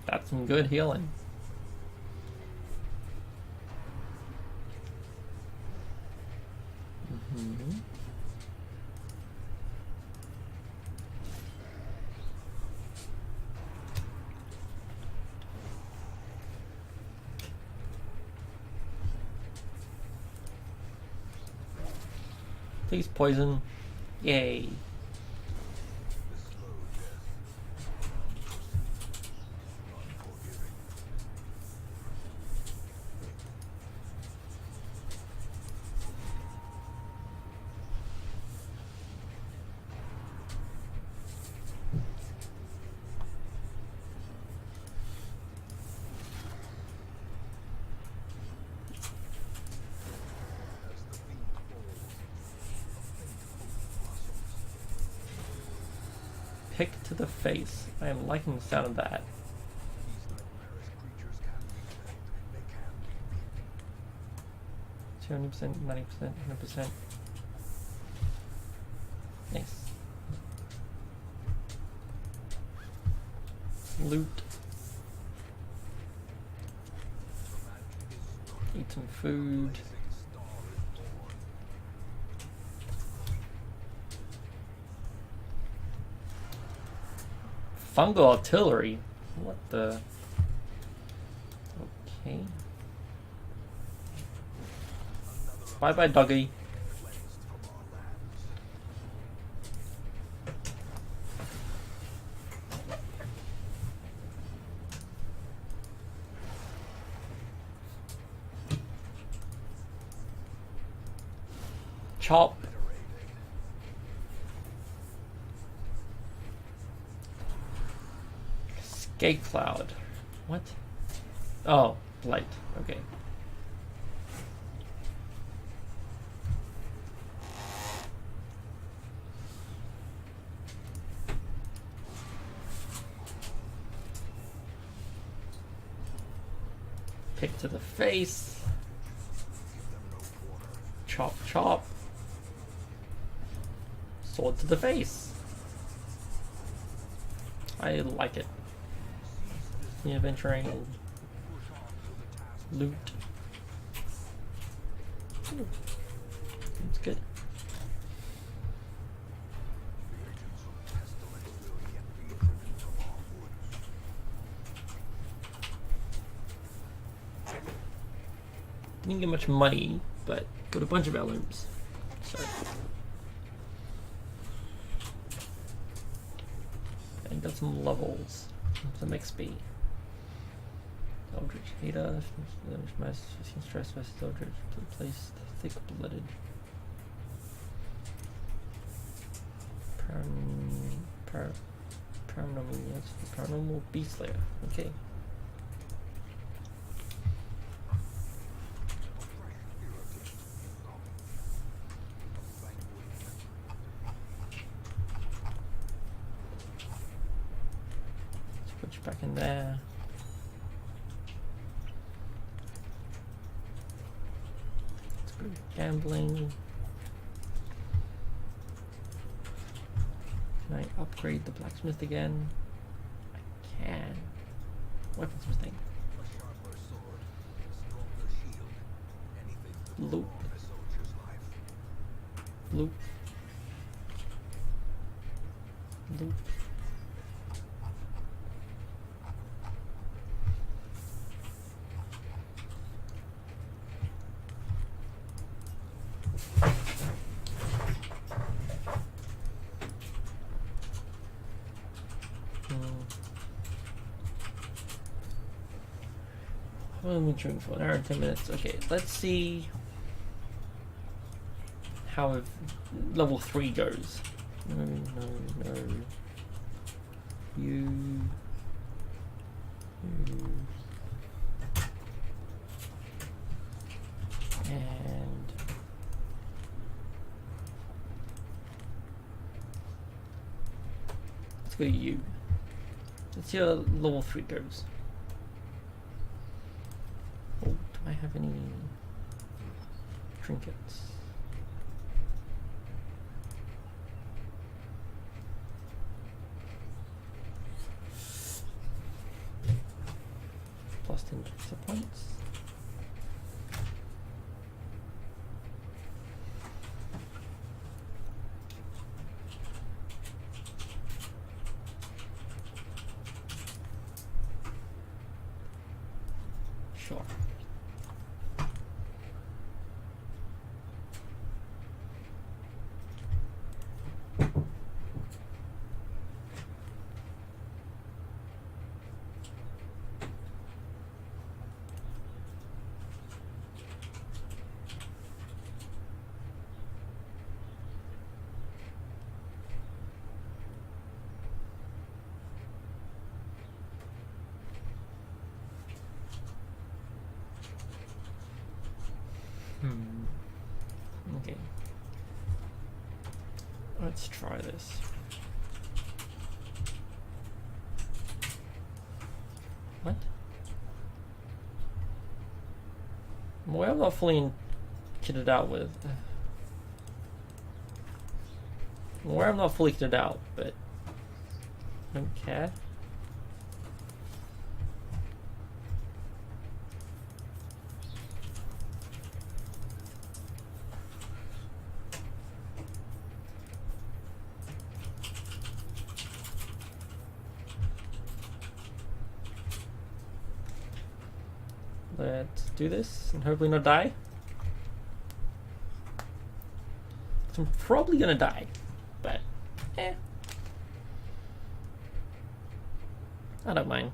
That's some good healing. Please poison. Yay. Pick to the face. I am liking the sound of that. These nightmarish creatures can be 200%, 90%, 100%. Nice. Loot. Eat some food. Fungal artillery? What the? Okay. Bye bye, doggy. Chop. Escape cloud. What? Oh, light. Okay. Pick to the face. Chop, chop. Sword to the face. I like it. The adventuring loot. That's good. The agents of pestilence will yet be driven from our woods. Didn't get much money, but got a bunch of heirlooms. So. And got some levels, some XP. Eldritch Hater, stress versus Eldritch, placed thick-blooded. Paranormal Beast Slayer. Okay. Let's put you back in there. Let's go gambling. Can I upgrade the blacksmith again? I can. Weaponsmithing. A sharper sword, a stronger shield, anything to Loot. prolong a soldier's life. Loot. Loot. What have I been drinking for? An hour and 10 minutes. Okay, let's see how level 3 goes. No. You. And let's go to you. Let's see how level 3 goes. Oh, do I have any trinkets? Plus 10 points. Sure. Okay. Let's try this. What? Well, I'm not fully kitted out with. Where I'm not fully kitted out, but I don't care. Let's do this and hopefully not die. So I'm probably gonna die, but I don't mind.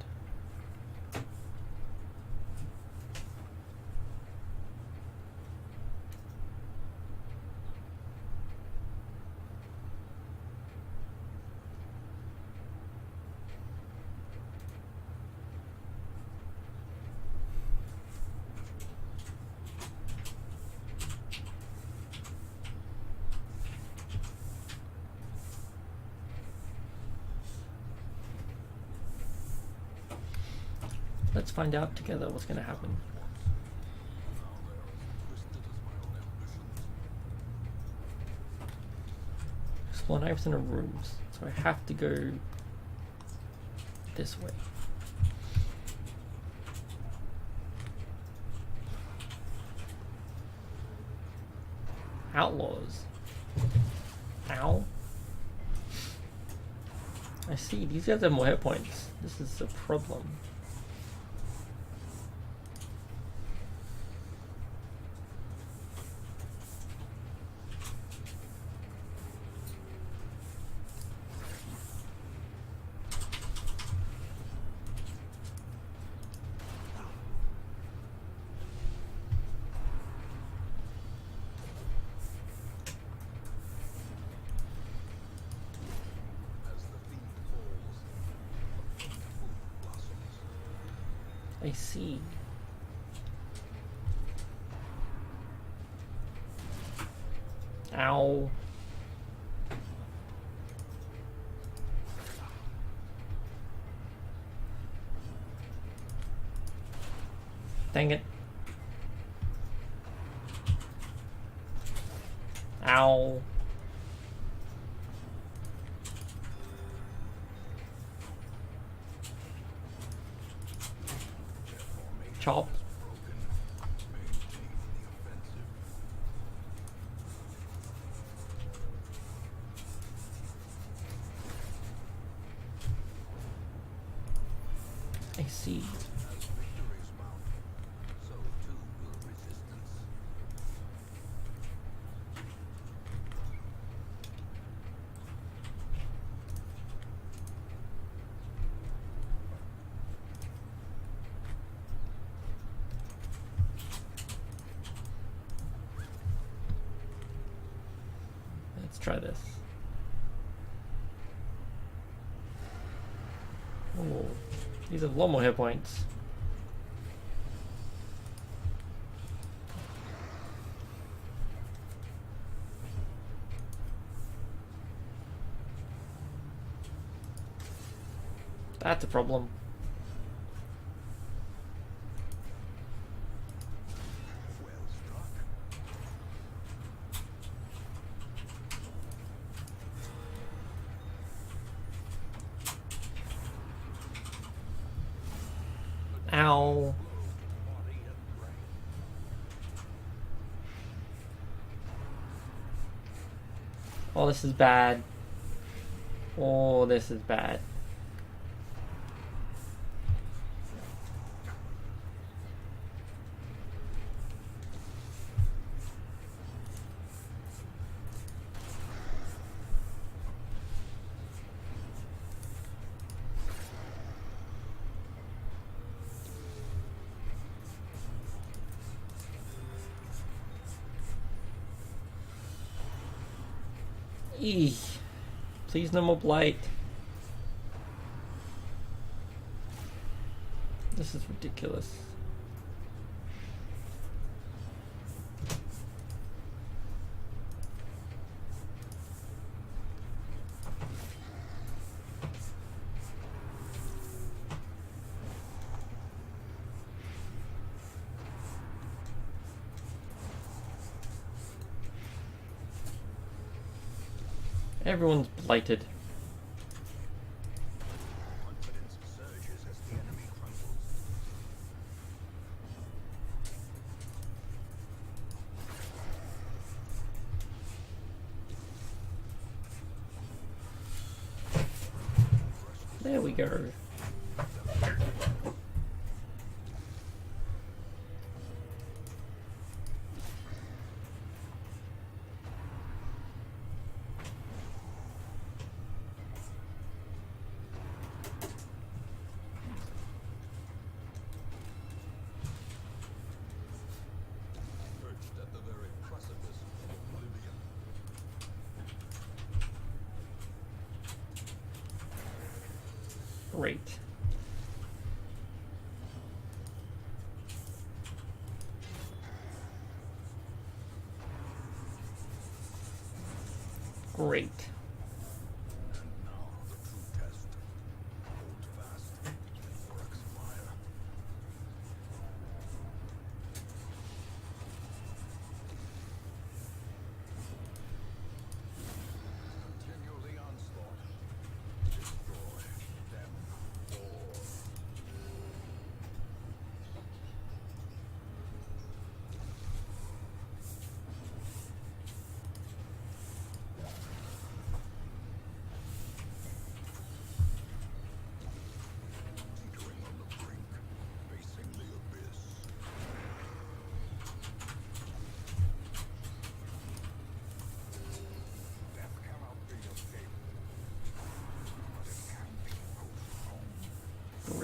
Let's find out together what's going to happen. Explore 90% of rooms, so I have to go this way. outlaws. Ow. I see, these guys have more hit points. This is a problem. I see. Ow. Dang it. Ow. Chop. I see. Let's try this. Oh, these have a lot more hit points. That's a problem. Ow. Oh, this is bad. Oh, this is bad. Eee. Please no more blight. This is ridiculous. Everyone's blighted. Confidence surges as the enemy crumbles. There we go. Perched at the very precipice of oblivion. Great. Great. And now the true test. Hold fast or expire. Continue the onslaught. Destroy them all.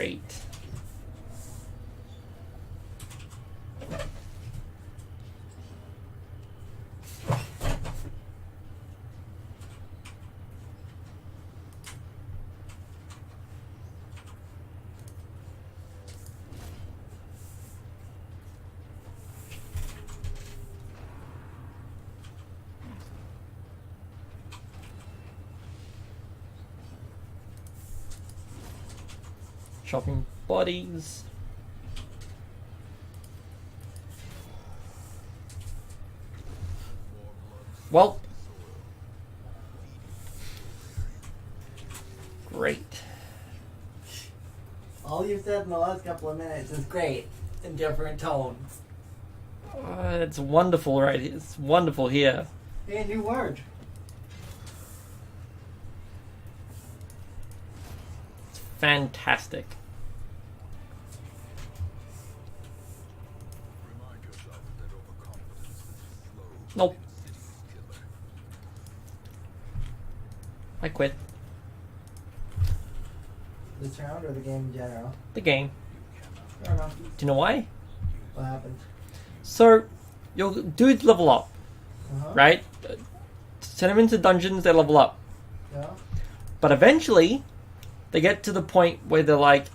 Great. Chopping bodies. Well, great. All you've said in the last couple of minutes is great in different tones. It's wonderful, right? It's wonderful here. Hey, a new word. It's fantastic. Remind yourself that overconfidence is a slow, Nope. insidious killer. I quit This round or the game in general? the game. Fair enough. Do you know why? What happened? So, your dudes level up, Uh-huh. right? Send them into dungeons, they level up. Yeah. But eventually, they get to the point where they're like,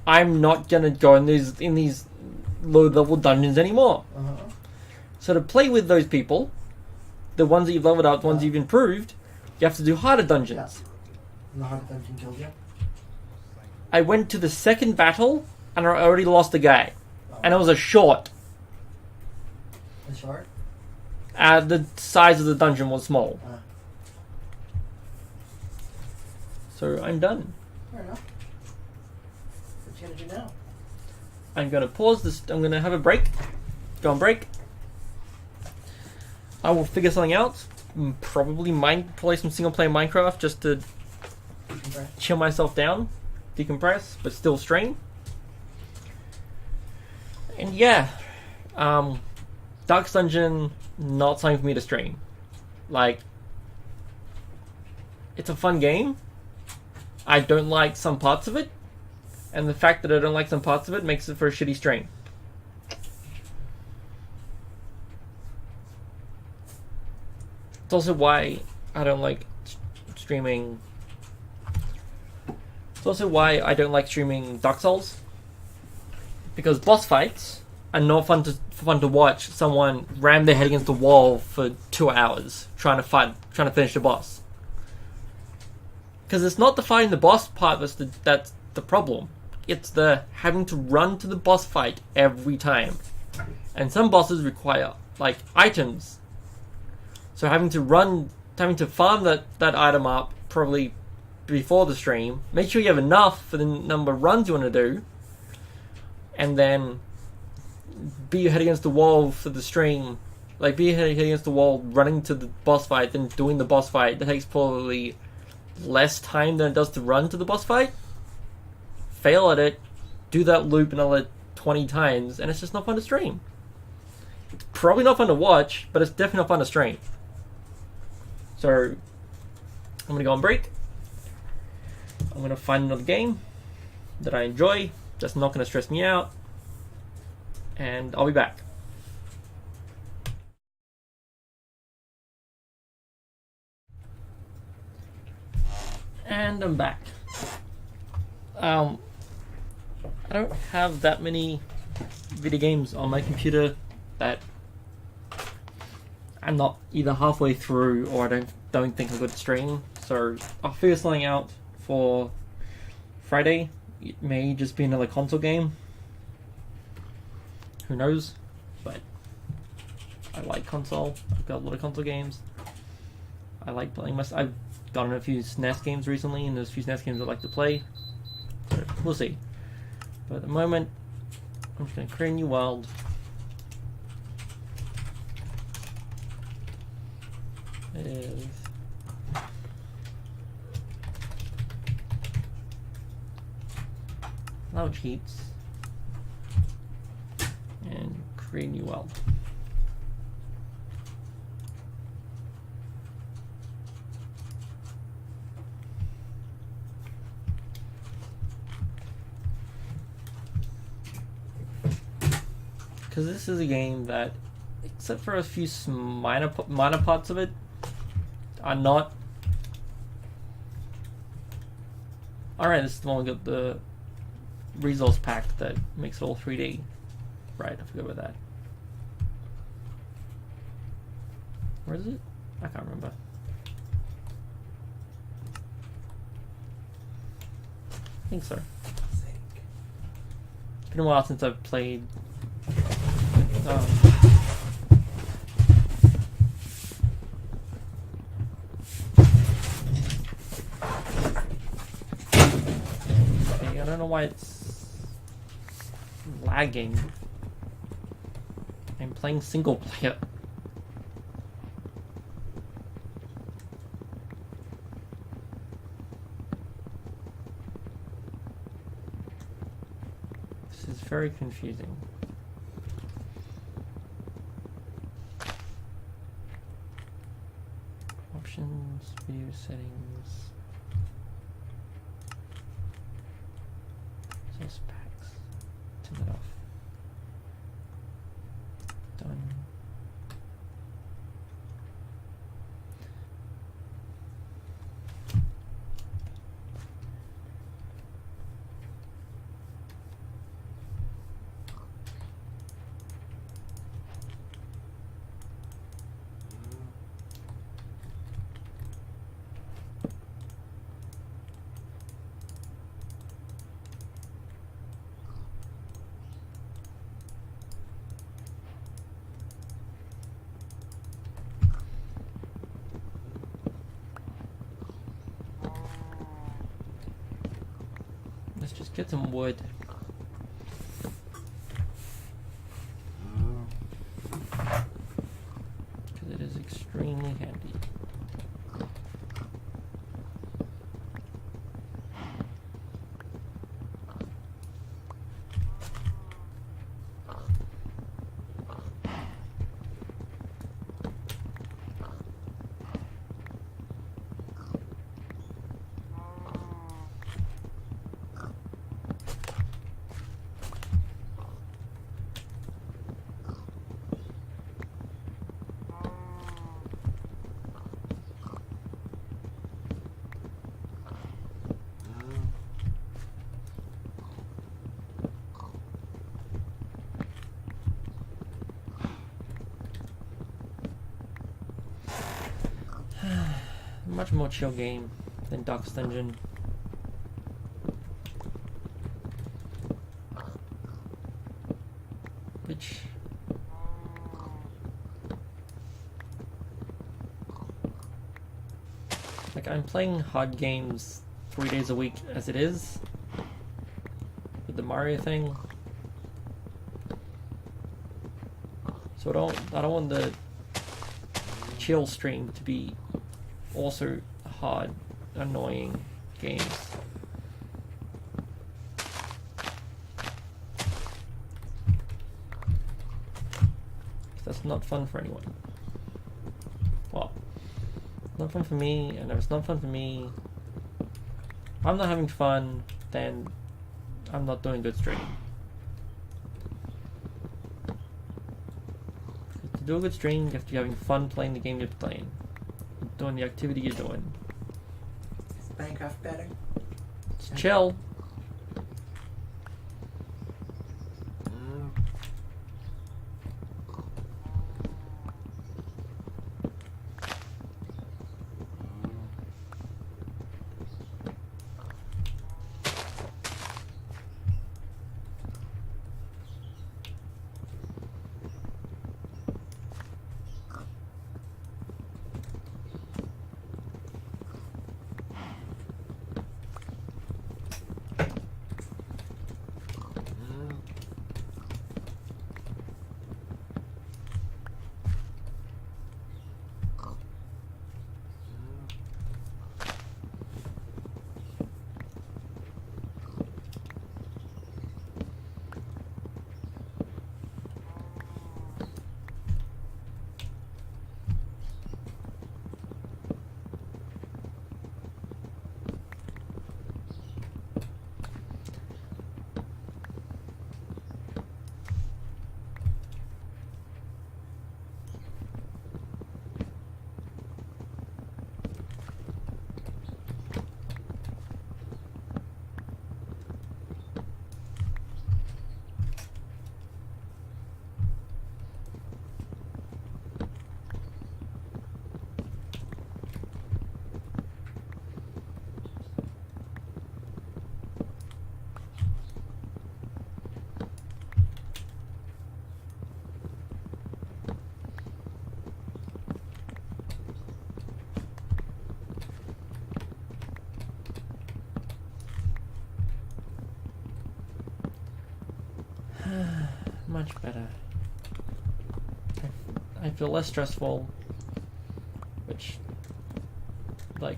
I'm not gonna go in these low level dungeons anymore. Uh-huh. So to play with those people, the ones that you've leveled up, the ones you've improved, you have to do harder dungeons. And the hard dungeon killed you? I went to the second battle and I already lost a guy. And it was a short. A short? The size of the dungeon was small. So I'm done. Fair enough. What you gonna do now? I'm gonna pause this. I'm gonna have a break. Go on break. I will figure something out. Probably play some single player Minecraft just to Decompress. chill myself down, decompress, but still stream. And yeah, Dark Dungeon, not something for me to stream. Like, it's a fun game. I don't like some parts of it, and the fact that I don't like some parts of it makes it for a shitty stream. It's also why I don't like streaming. It's also why I don't like streaming Dark Souls, because boss fights are not fun to watch someone ram their head against the wall for 2 hours trying to finish the boss. Because it's not the fighting the boss part that's the problem. It's the having to run to the boss fight every time. And some bosses require, like, items. So having to farm that item up probably before the stream, make sure you have enough for the number of runs you want to do, and then beat your head against the wall for the stream. Like, beat your head against the wall, running to the boss fight, then doing the boss fight. That takes probably less time than it does to run to the boss fight. Fail at it, do that loop another 20 times, and it's just not fun to stream. It's probably not fun to watch, but it's definitely not fun to stream. So, I'm gonna go on break. I'm gonna find another game that I enjoy, that's not gonna stress me out, and I'll be back. And I'm back. I don't have that many video games on my computer that I'm not either halfway through or I don't think I'm going to stream. So I'll figure something out for Friday. It may just be another console game. Who knows? But I like console. I've got a lot of console games. I like playing I've gotten a few SNES games recently, and there's a few SNES games I like to play. So we'll see. But at the moment, I'm just going to create a new world. Is large heaps and create a new world. Because this is a game that, except for a few minor parts of it, are not. Alright, this is the one we got the resource pack that makes it all 3D. Right, I forgot about that. Where is it? I can't remember. I think so. It's been a while since I've played. Okay, I don't know why it's lagging. I'm playing single player. This is very confusing. Options, video settings, source packs, turn that off. Done. Let's just get some wood. Because it is extremely handy. Much more chill game than Darkest Dungeon. Which like I'm playing hard games 3 days a week as it is with the Mario thing. So I don't want the chill stream to be also hard, annoying games. That's not fun for anyone. Well, not fun for me, and if it's not fun for me, if I'm not having fun, then I'm not doing good streaming. To do a good stream, you have to be having fun playing the game you're playing. Doing the activity you're doing. Is Minecraft better? It's chill. Much better. I feel less stressful, which, like,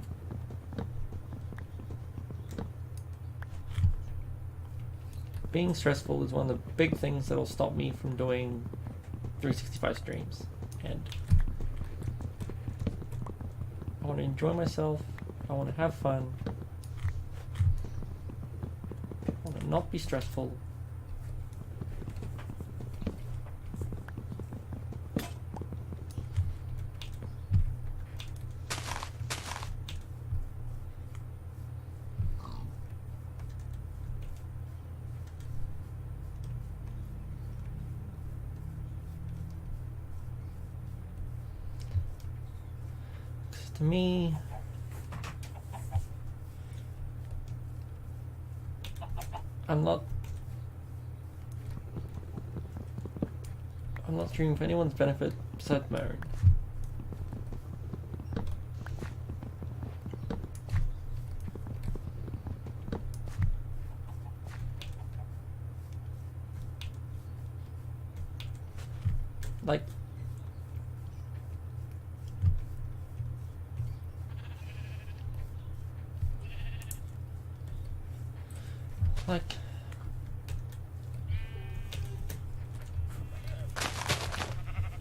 being stressful is one of the big things that will stop me from doing 365 streams. And I want to enjoy myself, I want to have fun, I want to not be stressful. To me, I'm not streaming for anyone's benefit besides my own. Like,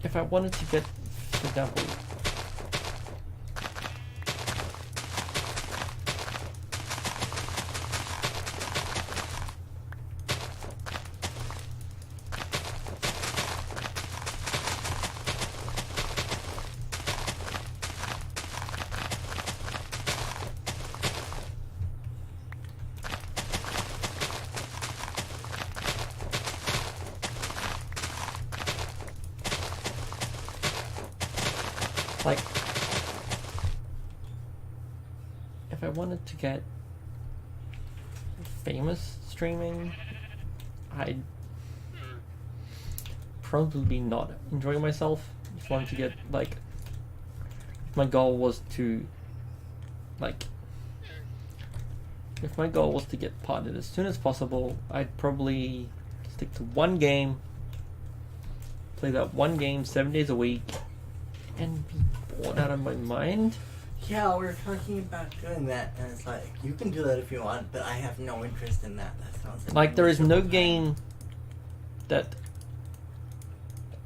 if I wanted to get, for example, like, if I wanted to get famous streaming, I'd probably be not enjoying myself. If I wanted to get, like, my goal was to, like, if my goal was to get partnered as soon as possible, I'd probably stick to one game, play that one game 7 days a week, and be bored out of my mind. Yeah, we were talking about doing that, and it's like, you can do that if you want, but I have no interest in that. That sounds Like, there is no game that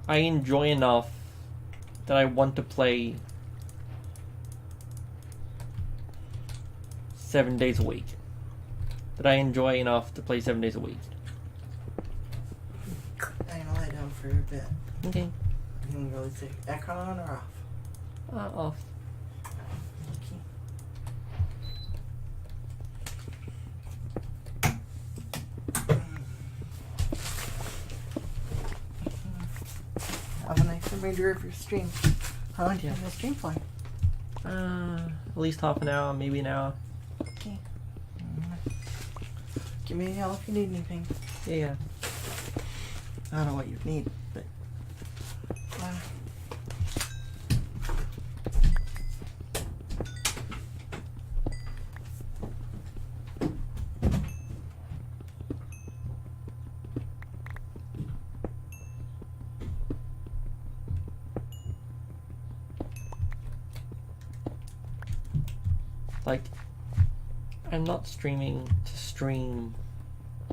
I enjoy enough that I want to play 7 days a week. That I enjoy enough to play 7 days a week. I'm gonna lie down for a bit. Okay. You can really sick. Aircon on or off? Off. Have a nice remainder of your stream. How long do you have your stream for? At least half an hour, maybe an hour. Okay. Give me a yell if you need anything. Yeah. I don't know what you need, but... Like, I'm not streaming to stream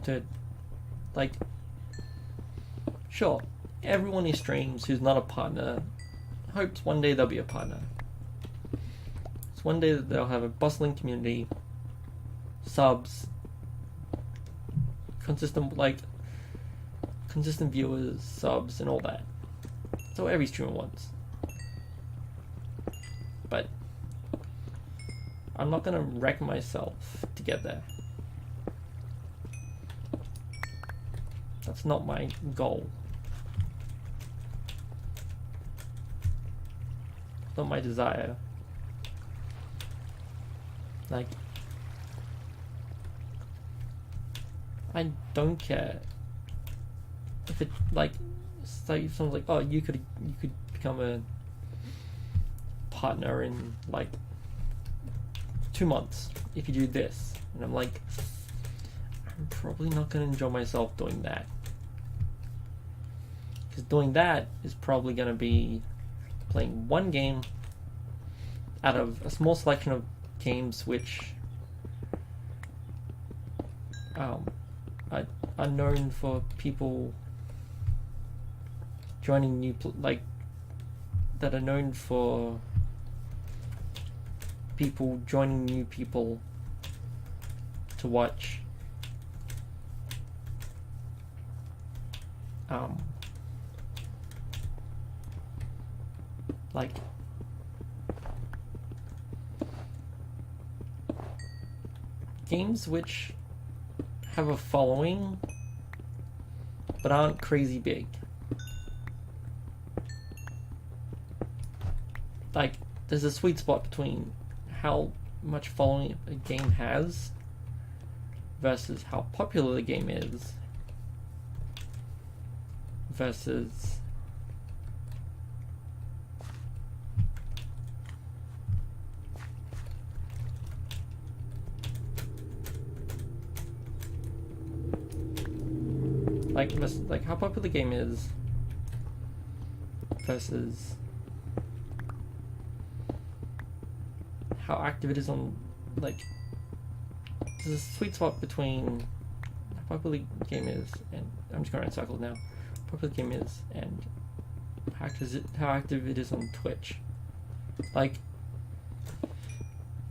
to, like, sure, everyone who streams who's not a partner hopes one day they'll be a partner. So one day that they'll have a bustling community, subs, consistent viewers, subs, and all that. So every streamer wants. But I'm not gonna wreck myself to get there. That's not my goal. Not my desire. Like, I don't care if it, like, say if someone's like, oh, you could become a partner in like 2 months if you do this, and I'm like, I'm probably not gonna enjoy myself doing that. Because doing that is probably going to be playing one game out of a small selection of games which are known for people joining that are known for people joining new people to watch like games which have a following but aren't crazy big. Like, there's a sweet spot between how much following a game has versus how popular the game is versus like how popular the game is versus how active it is on, like, there's a sweet spot between how popular the game is, and I'm just going around in circles now, how popular the game is and how active it is on Twitch. Like,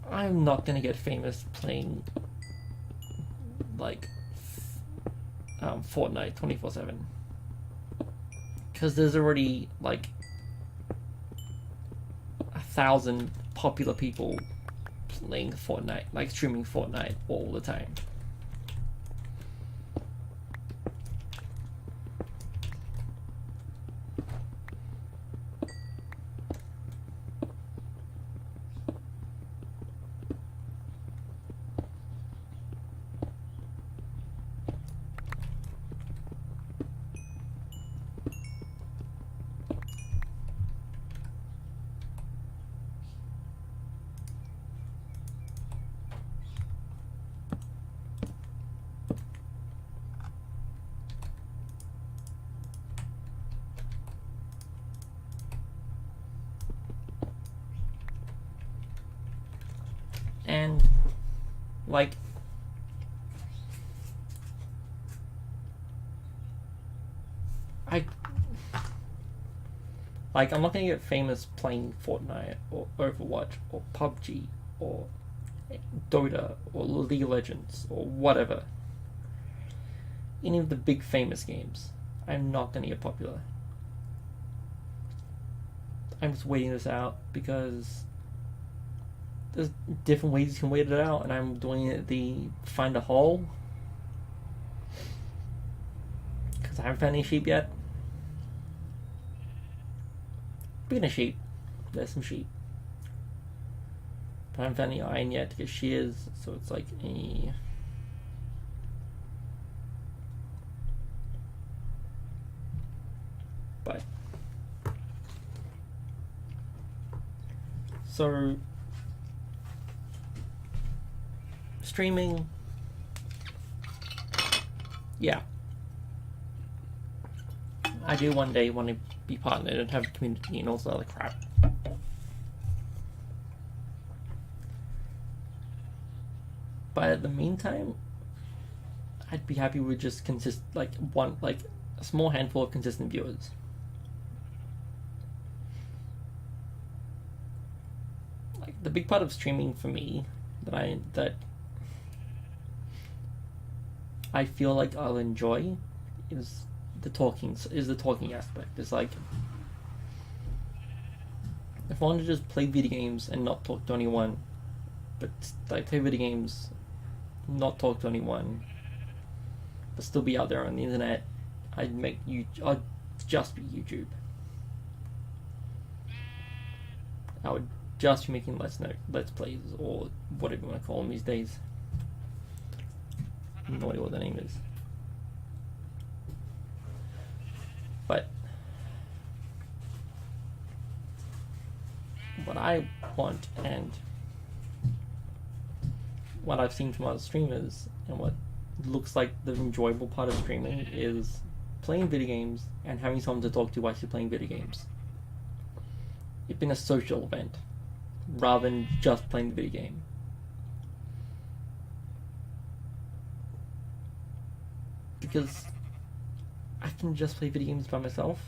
I'm not gonna get famous playing like Fortnite 24/7 because there's already like 1,000 popular people playing Fortnite, like streaming Fortnite all the time. And like I'm not gonna get famous playing Fortnite or Overwatch or PUBG or Dota or League of Legends or whatever. Any of the big famous games. I'm not gonna get popular. I'm just waiting this out because there's different ways you can wait it out, and I'm doing it the find a hole because I haven't found any sheep yet. Speaking of sheep, there's some sheep, but I haven't found any iron yet to get shears, so it's like a but so streaming, yeah, I do one day want to be partnered and have a community and all that other crap. But at the meantime, I'd be happy with just a small handful of consistent viewers. Like, the big part of streaming for me that I feel like I'll enjoy is the talking aspect. It's like, if I want to just play video games and not talk to anyone, but like play video games, not talk to anyone, but still be out there on the internet, I'd just be YouTube. I would just be making let's plays or whatever you want to call them these days. No idea what the name is. But what I want and what I've seen from other streamers and what looks like the enjoyable part of streaming is playing video games and having someone to talk to while you're playing video games. It's been a social event rather than just playing the video game. Because I can just play video games by myself.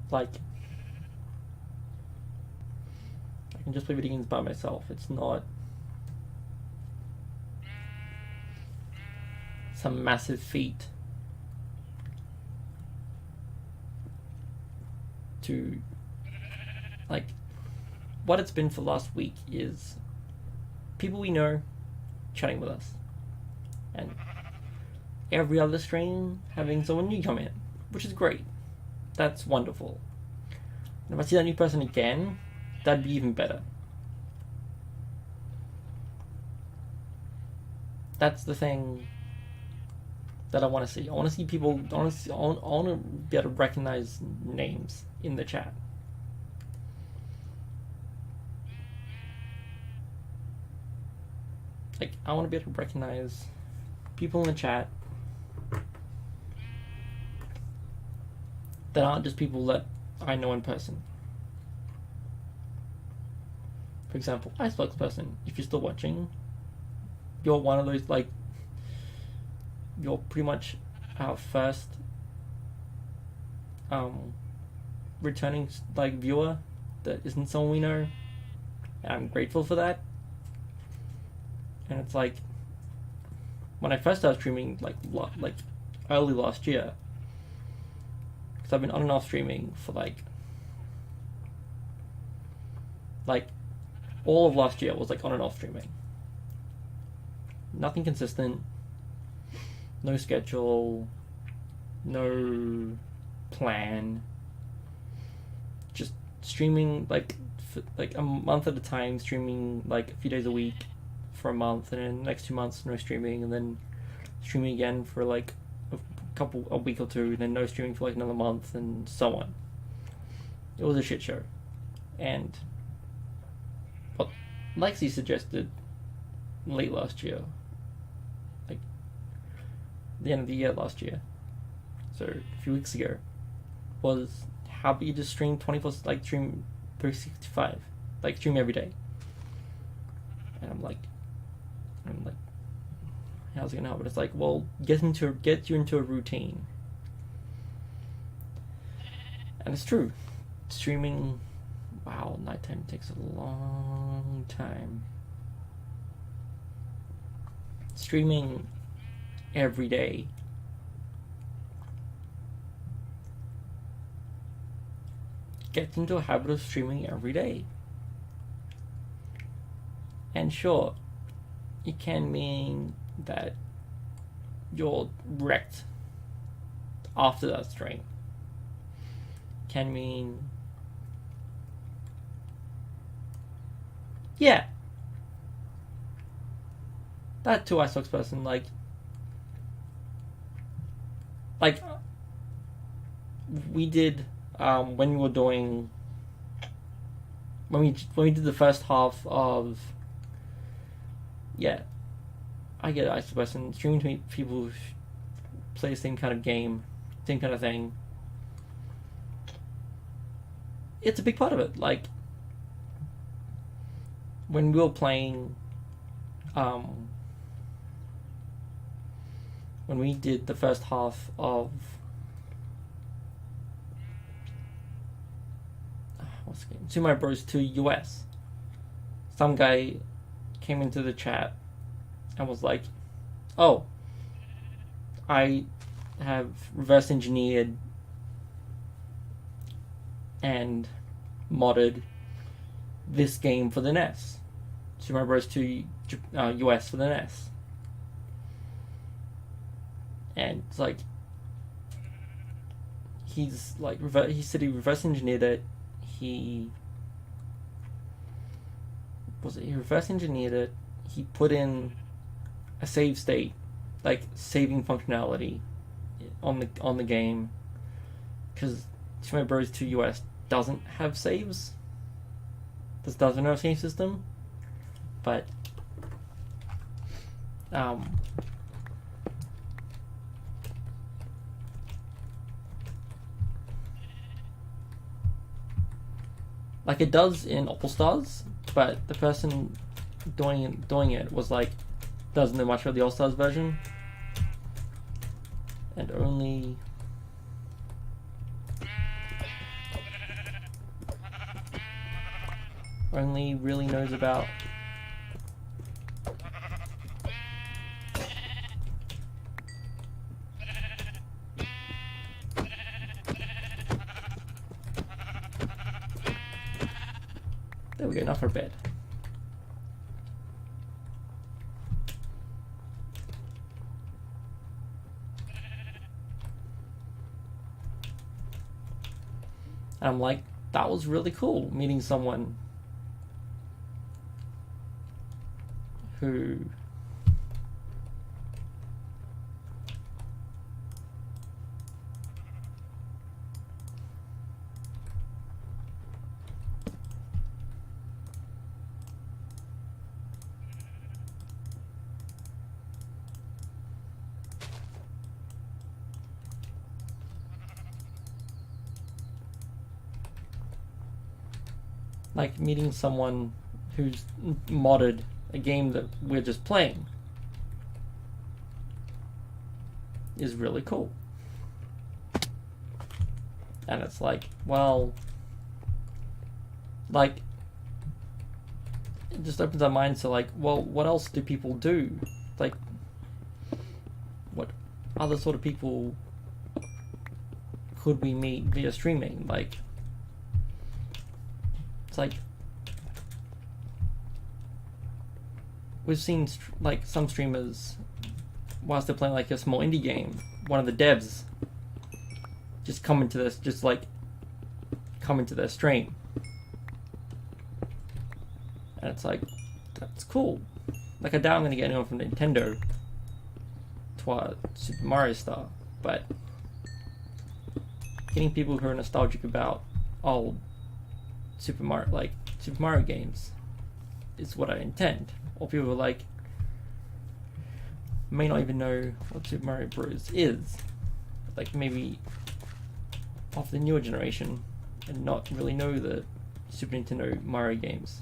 Like, I can just play video games by myself. It's not some massive feat to, like, what it's been for the last week is people we know chatting with us, and every other stream having someone new come in, which is great. That's wonderful. And if I see that new person again, that'd be even better. That's the thing that I want to see. I want to see people. I want to be able to recognize names in the chat. Like, I want to be able to recognize people in the chat that aren't just people that I know in person. For example, Icebox person, if you're still watching, you're one of those, like, you're pretty much our first returning, like, viewer that isn't someone we know. And I'm grateful for that. And it's like, when I first started streaming, like early last year, because I've been on and off streaming for like all of last year was like on and off streaming. Nothing consistent, no schedule, no plan, just streaming like a month at a time, streaming like a few days a week for a month, and then the next 2 months no streaming, and then streaming again for like a week or two, and then no streaming for like another month, and so on. It was a shit show. And what Lexi suggested late last year, like the end of the year last year, so a few weeks ago, was how about you just stream 24, like stream 365, like stream every day. And I'm like, how's it gonna help? But it's like, well, get you into a routine. And it's true. Streaming, wow, nighttime takes a long time. Streaming every day get into a habit of streaming every day. And sure, it can mean that you're wrecked after that stream. Can mean, yeah, that too, Icebox person, like we did when we were doing when we did the first half of, yeah, I get it, Icebox person, streaming to meet people who play the same kind of game, same kind of thing. It's a big part of it. Like, when we were playing, when we did the first half of, what's the game? Super Mario Bros. 2 US. Some guy came into the chat and was like, oh, I have reverse engineered and modded this game for the NES. Super Mario Bros. 2 US for the NES. And it's like, he's like, he said he reverse engineered it. He reverse engineered it. He put in a save state, like saving functionality on the game, because Super Mario Bros. 2 US doesn't have saves. This doesn't have a save system, but like it does in All Stars, but the person doing it was like doesn't know much of the All Stars version, and only really knows about there we go, enough for bed. And I'm like, that was really cool, meeting someone who like meeting someone who's modded a game that we're just playing is really cool. And it's like, well, like, it just opens our minds to like, well, what else do people do? Like, what other sort of people could we meet via streaming? Like, it's like, we've seen like some streamers, whilst they're playing like a small indie game, one of the devs just come into their stream, and it's like, that's cool. Like, I doubt I'm gonna get anyone from Nintendo to Super Mario Star, but getting people who are nostalgic about old Super Mario games is what I intend. Or people who are like, may not even know what Super Mario Bros. Is. Like, maybe of the newer generation and not really know the Super Nintendo Mario games.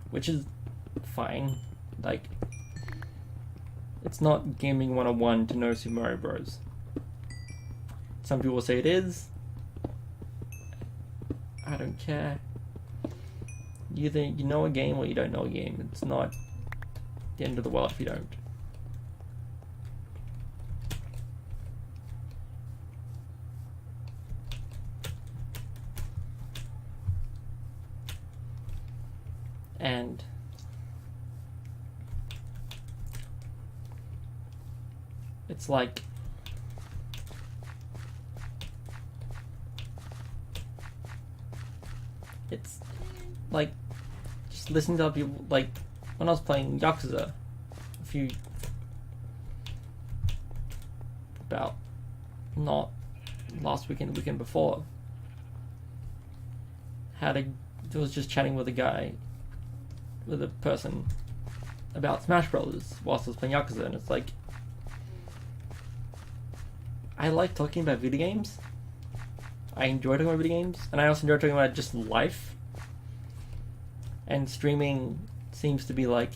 Which is fine. Like, it's not gaming 101 to know Super Mario Bros. Some people say it is. I don't care. Either you know a game or you don't know a game. It's not the end of the world if you don't. And it's like, it's like just listening to other people. Like when I was playing Yakuza about not last weekend, the weekend before, was just chatting with a person about Smash Brothers whilst I was playing Yakuza, and it's like, I like talking about video games. I enjoy talking about video games, and I also enjoy talking about just life. And streaming seems to be like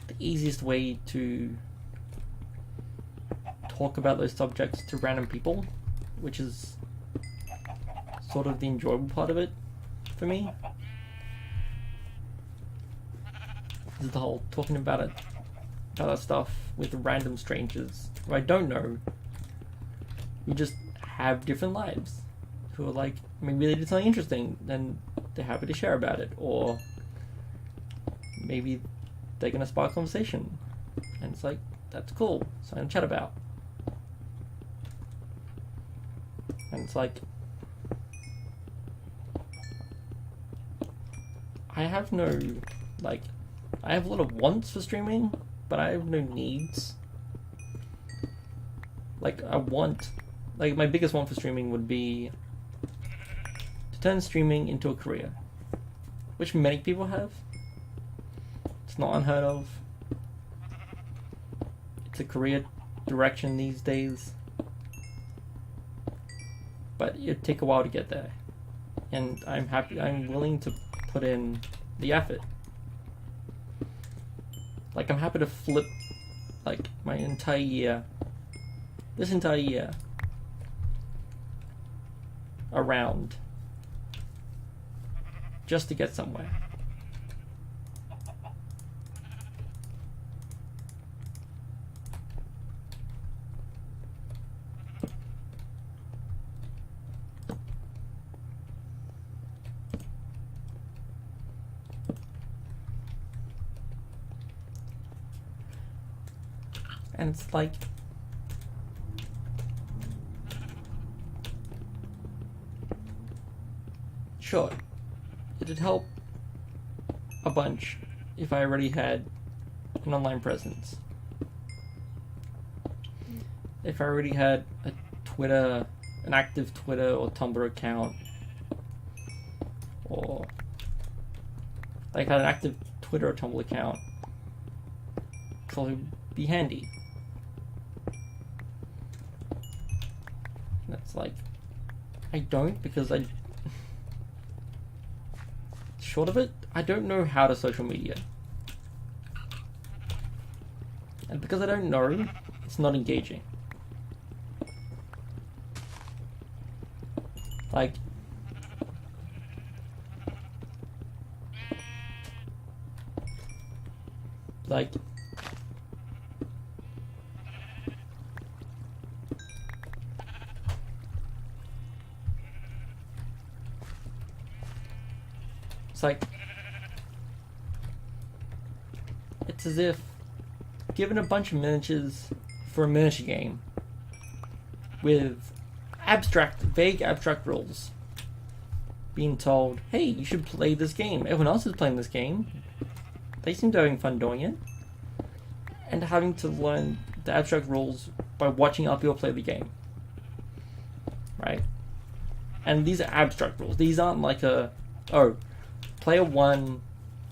the easiest way to talk about those subjects to random people, which is sort of the enjoyable part of it for me. Is the whole talking about that stuff with random strangers who I don't know, who just have different lives, who are like, maybe they did something interesting, then they're happy to share about it, or maybe they're gonna spark conversation, and it's like, that's cool, something to chat about. And it's like, I have a lot of wants for streaming, but I have no needs. Like, my biggest want for streaming would be to turn streaming into a career, which many people have. It's not unheard of. It's a career direction these days. But it'd take a while to get there. And I'm willing to put in the effort. Like, I'm happy to flip, like, my entire year, this entire year, around, just to get somewhere. And it's like, sure, it'd help a bunch if I already had an online presence. If I already had a Twitter, an active Twitter or Tumblr account, or like had an active Twitter or Tumblr account, so it'd be handy. That's like, I don't, because short of it, I don't know how to social media. And because I don't know, it's not engaging. Like, it's like, it's as if given a bunch of miniatures for a miniature game with vague abstract rules, being told, hey, you should play this game. Everyone else is playing this game. They seem to be having fun doing it. And having to learn the abstract rules by watching other people play the game. Right? And these are abstract rules. These aren't like player 1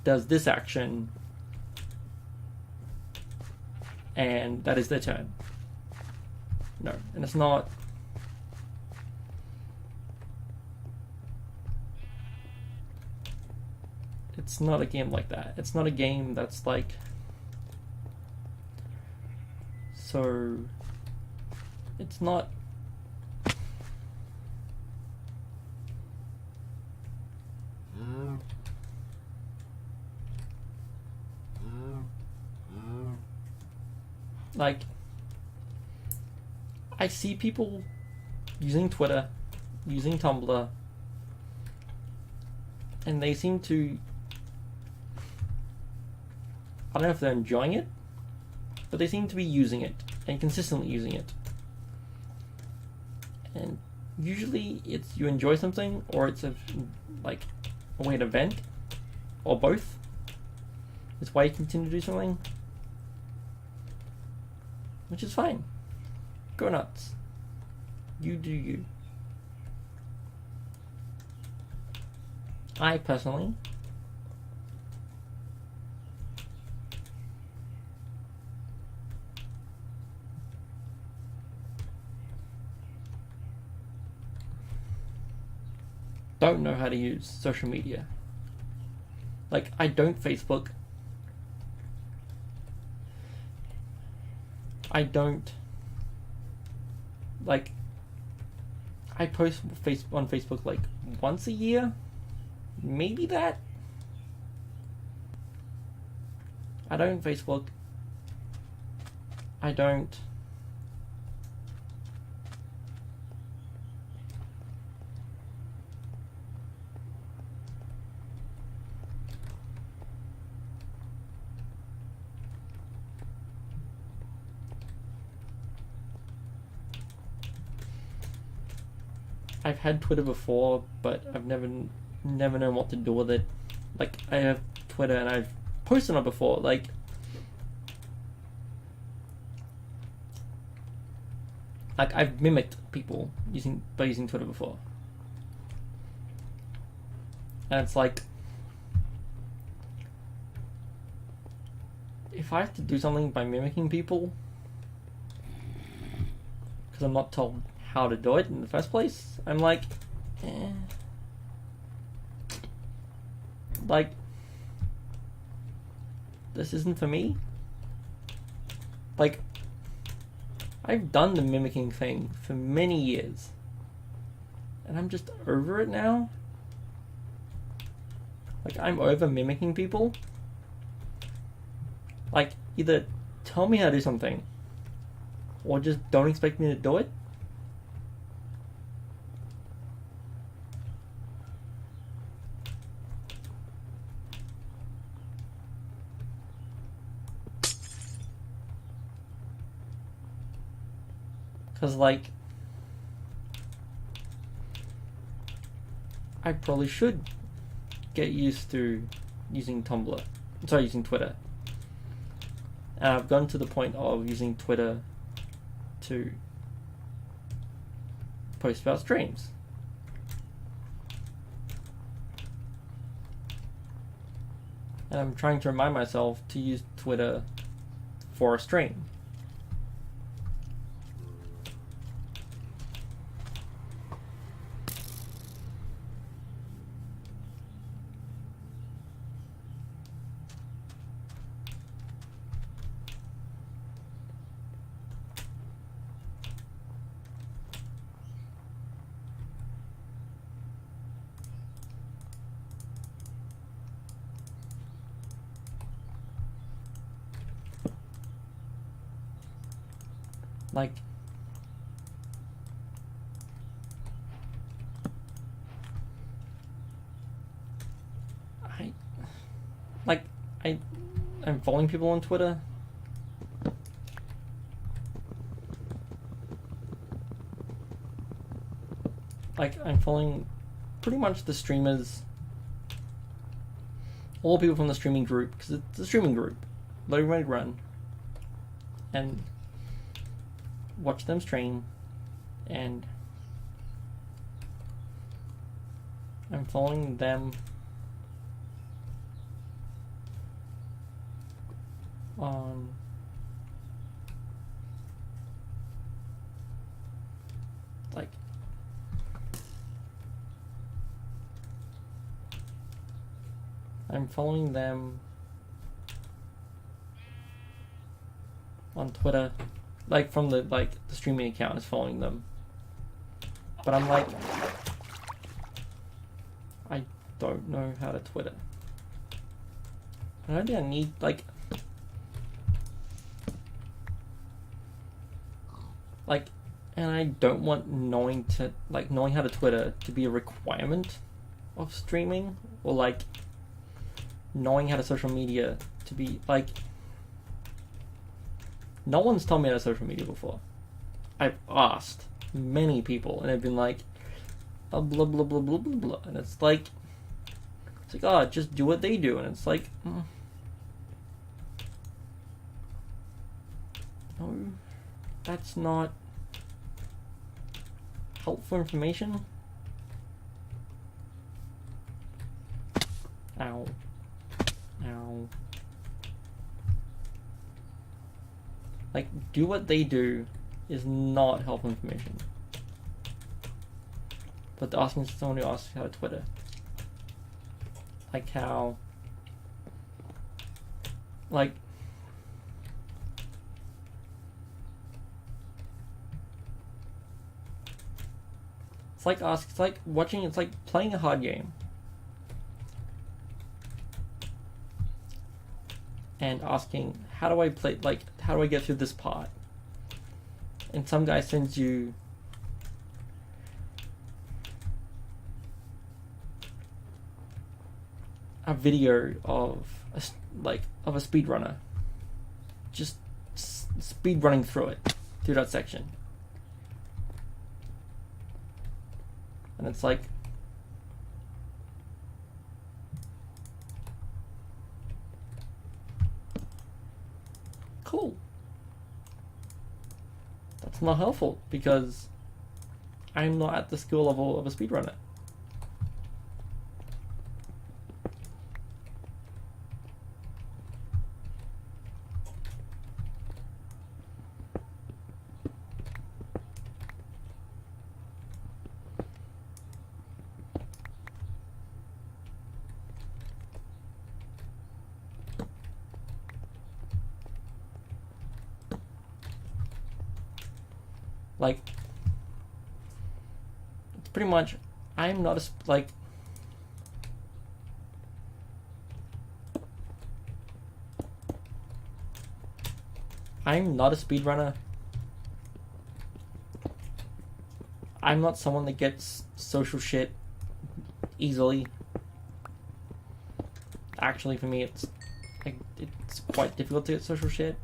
does this action, and that is their turn. No, and it's not. It's not a game like that. It's not a game that's like. So. It's not. Like, I see people using Twitter, using Tumblr, and they seem to, I don't know if they're enjoying it, but they seem to be using it, and consistently using it. And usually it's you enjoy something, or it's a way to vent, or both. It's why you continue to do something. Which is fine. Go nuts. You do you. I personally don't know how to use social media. Like, I don't Facebook. I don't, like, I post on Facebook like once a year, maybe that. I don't Facebook. I don't. I've had Twitter before, but I've never known what to do with it. Like, I have Twitter and I've posted on it before. Like, I've mimicked people by using Twitter before, and it's like, if I have to do something by mimicking people, because I'm not told how to do it in the first place, I'm like, eh. Like, this isn't for me. Like, I've done the mimicking thing for many years, and I'm just over it now. Like, I'm over mimicking people. Like, either tell me how to do something, or just don't expect me to do it. Because, like, I probably should get used to using using Twitter. And I've gotten to the point of using Twitter to post about streams. And I'm trying to remind myself to use Twitter for a stream. Like, I'm following people on Twitter. Like, I'm following pretty much the streamers, all the people from the streaming group, because it's a streaming group. Let everybody run and watch them stream, and I'm following them on like I'm following them on Twitter, like from the streaming account is following them, but I'm like, I don't know how to Twitter. I don't think I need and I don't want knowing how to Twitter to be a requirement of streaming, or like knowing how to social media to be like. No one's told me how to social media before. I've asked many people, and they've been like, oh, blah blah blah blah blah blah, and it's like, oh, just do what they do, and it's like, no, that's not helpful information. Ow. Ow. Like, do what they do is not helpful information. But asking someone who asks how to Twitter. Like how... Like... It's like playing a hard game. And asking, how do I play, how do I get through this part? And some guy sends you a video of a speedrunner just speed running through that section. And it's like, cool. That's not helpful because I'm not at the skill level of a speedrunner. Like, it's pretty much, I'm not a, like, I'm not a speedrunner. I'm not someone that gets social shit easily. Actually, for me, it's like, it's quite difficult to get social shit.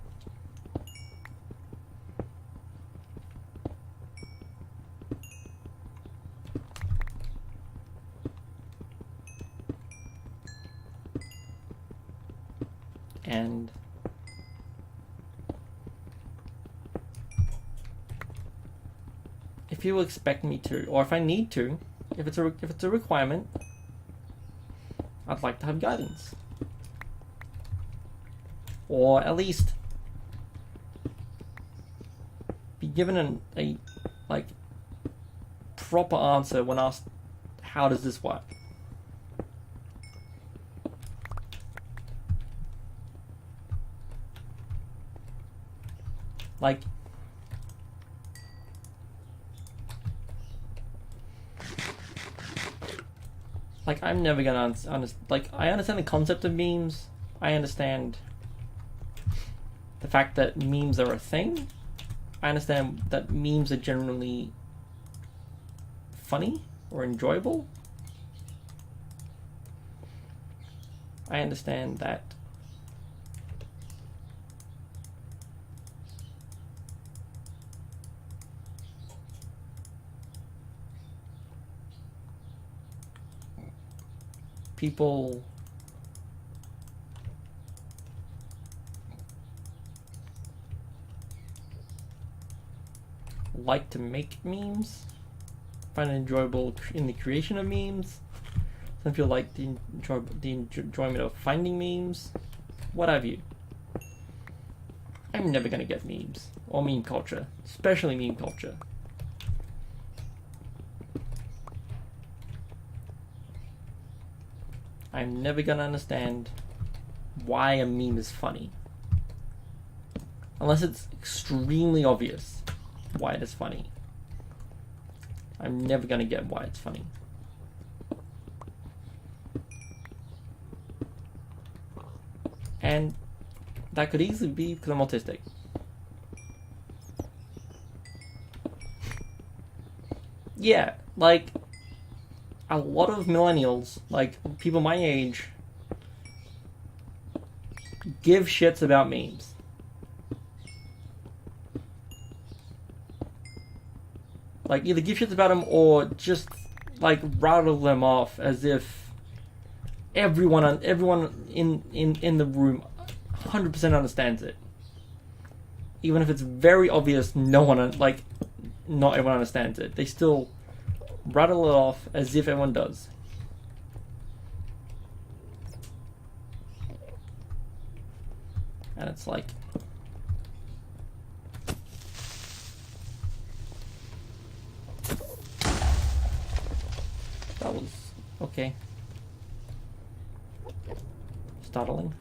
And if you expect me to, or if I need to, if it's a requirement, I'd like to have guidance, or at least be given a like proper answer when asked, how does this work? Like, I'm never gonna understand. Like, I understand the concept of memes. I understand the fact that memes are a thing. I understand that memes are generally funny or enjoyable. I understand that people like to make memes, find it enjoyable in the creation of memes. Some people like the enjoyment of finding memes, what have you. I'm never gonna get memes or meme culture, especially meme culture. I'm never gonna understand why a meme is funny. Unless it's extremely obvious why it is funny. I'm never gonna get why it's funny. And that could easily be because I'm autistic. Yeah, like, a lot of millennials, like people my age, give shits about memes. Like, either give shits about them or just like rattle them off as if everyone in the room 100% understands it. Even if it's very obvious, not everyone understands it. They still rattle it off as if everyone does. And it's like, that was okay. Startling.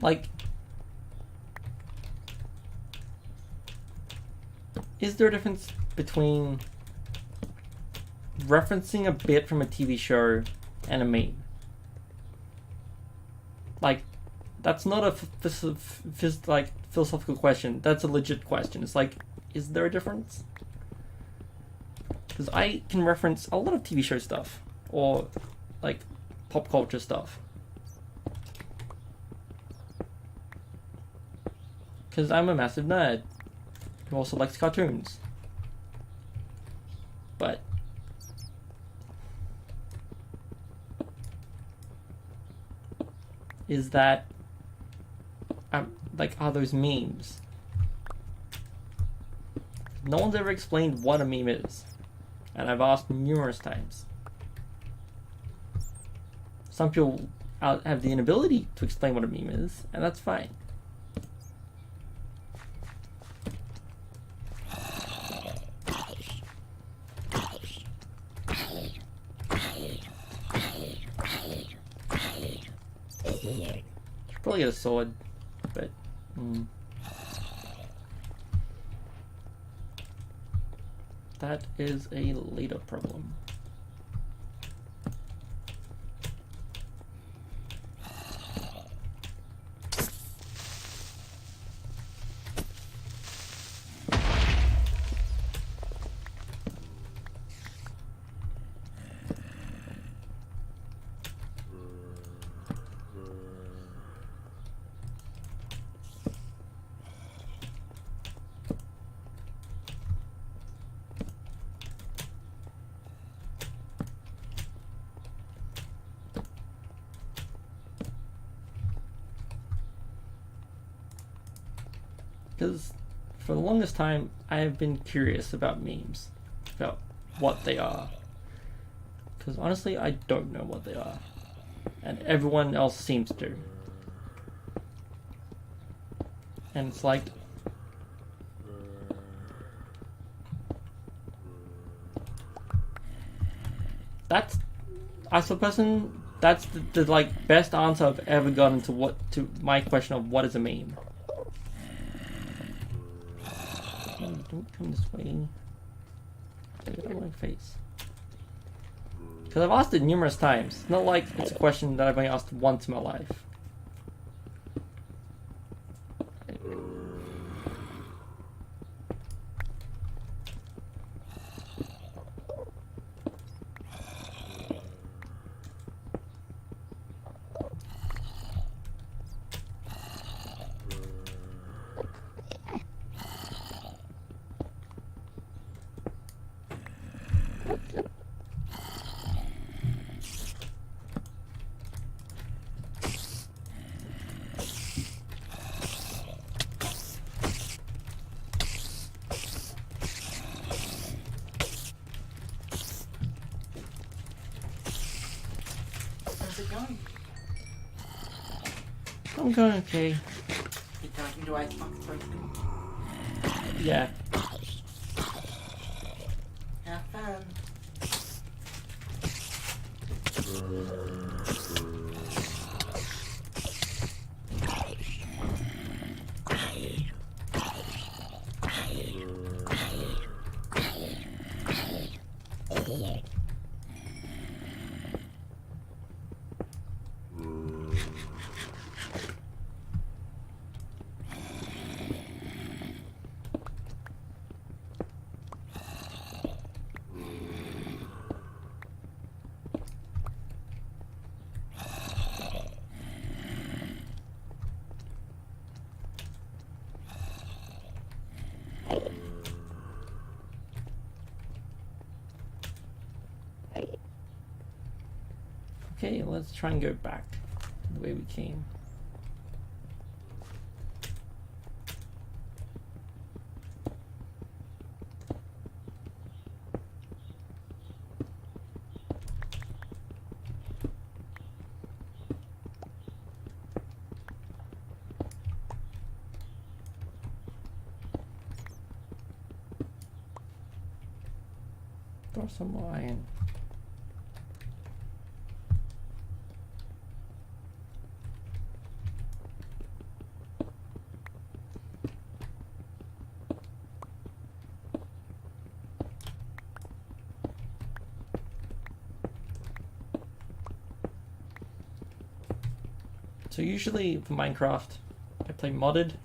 Like, is there a difference between referencing a bit from a TV show and a meme? Like, that's not a philosophical question. That's a legit question. It's like, is there a difference? Because I can reference a lot of TV show stuff or like pop culture stuff. Because I'm a massive nerd who also likes cartoons. But is that are those memes? No one's ever explained what a meme is, and I've asked numerous times. Some people have the inability to explain what a meme is, and that's fine. Should probably get a sword, but that is a later problem. Because for the longest time, I have been curious about memes, about what they are. Because honestly, I don't know what they are. And everyone else seems to. And it's like... that's the like best answer I've ever gotten to my question of what is a meme. Don't come this way. Get out of my face. Because I've asked it numerous times. It's not like it's a question that I've only asked once in my life. How's it going? I'm going okay. You talking to Icebox person? Yeah. Have fun. Okay, let's try and go back the way we came. Throw some more iron. So usually for Minecraft, I play modded.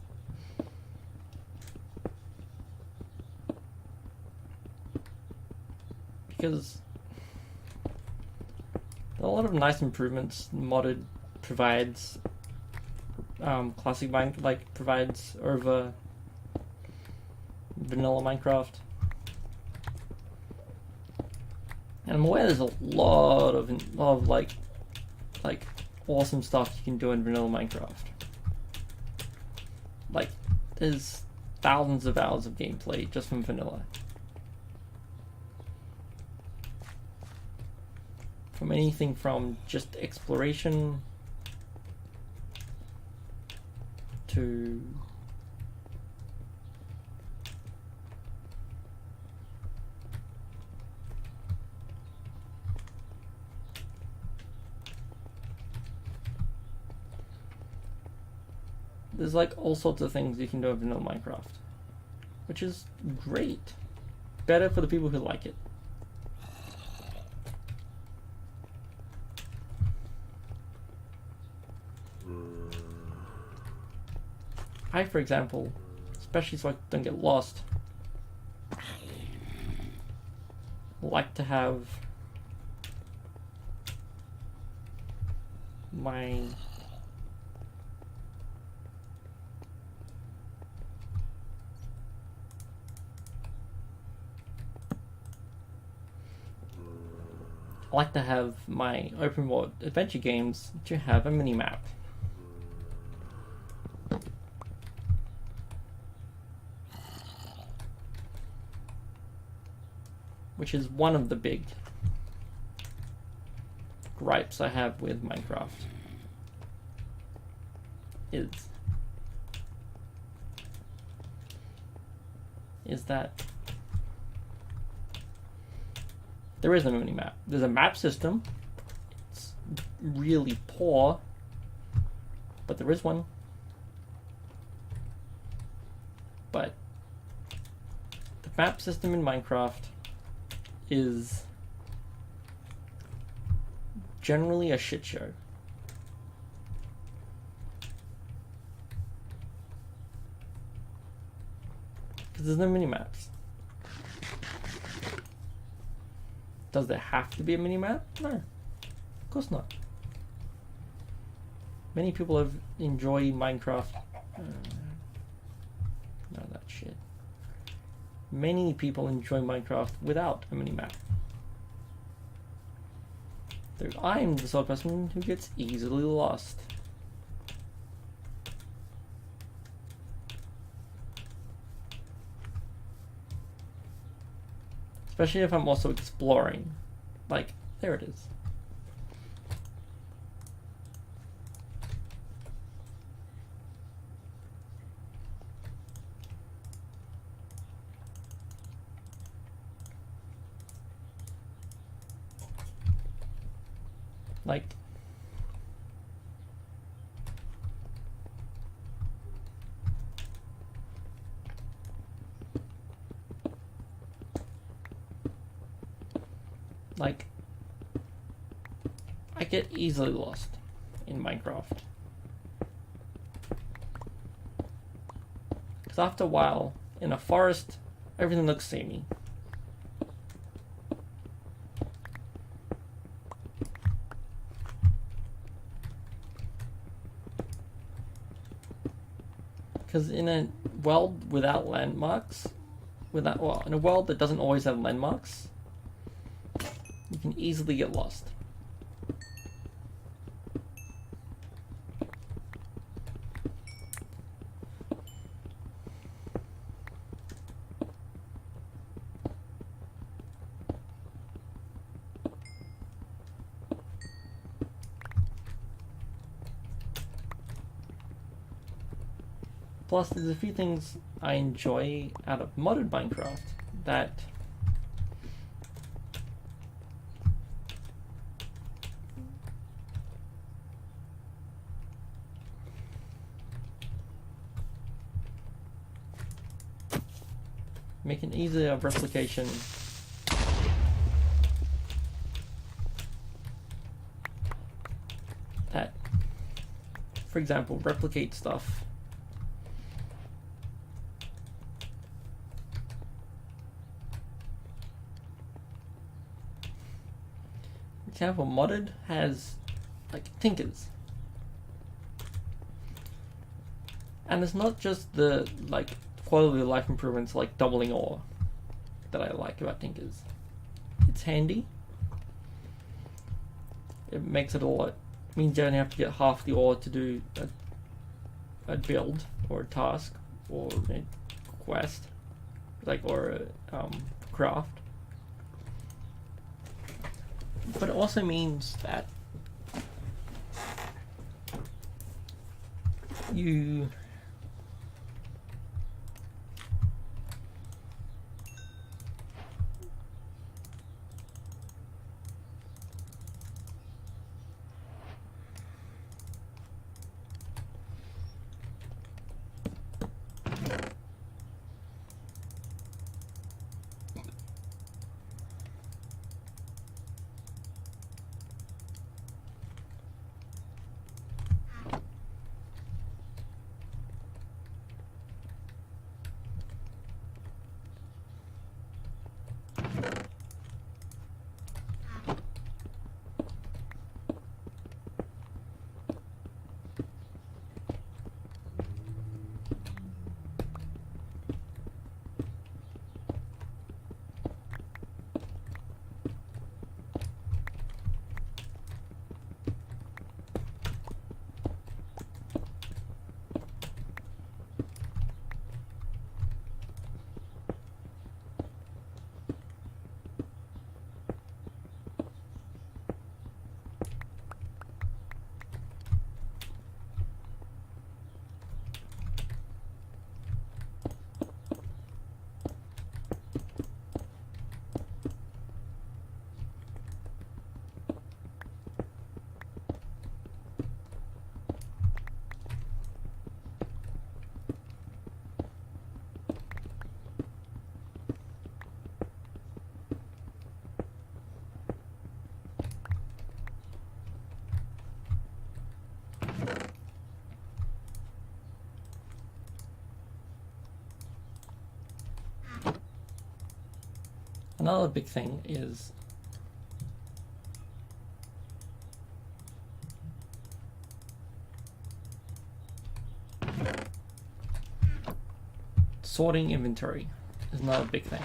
Because there are a lot of nice improvements modded provides. Classic Minecraft provides over vanilla Minecraft. And I'm aware there's a lot of awesome stuff you can do in vanilla Minecraft. Like, there's thousands of hours of gameplay just from vanilla. From anything from just exploration to there's like all sorts of things you can do in vanilla Minecraft, which is great. Better for the people who like it. I, for example, especially so I don't get lost, like to have my open world adventure games to have a mini map. Which is one of the big gripes I have with Minecraft. Is that there is no mini map. There's a map system. It's really poor, but there is one. But the map system in Minecraft is generally a shit show. Because there's no mini-maps. Does there have to be a mini-map? No. Of course not. Many people enjoy Minecraft. No, that shit. Many people enjoy Minecraft without a mini-map. I'm the sort of person who gets easily lost. Especially if I'm also exploring. Like, there it is. Like, I get easily lost in Minecraft. Because after a while, in a forest, everything looks samey. Because in a world without landmarks, in a world that doesn't always have landmarks, you can easily get lost. Plus, there's a few things I enjoy out of modded Minecraft that make an easier replication that, for example, replicate stuff example, modded has like tinkers, and it's not just the like quality of life improvements like doubling ore that I like about tinkers. It's handy. It makes it a lot means you only have to get half the ore to do a build or a task or a quest, like, or a craft. But it also means that you another big thing is sorting inventory is another big thing.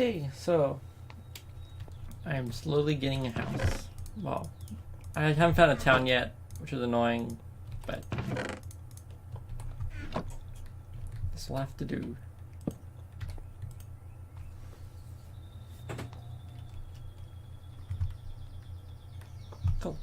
Okay, so I am slowly getting a house. Well, I haven't found a town yet, which is annoying, but this will have to do. Cool.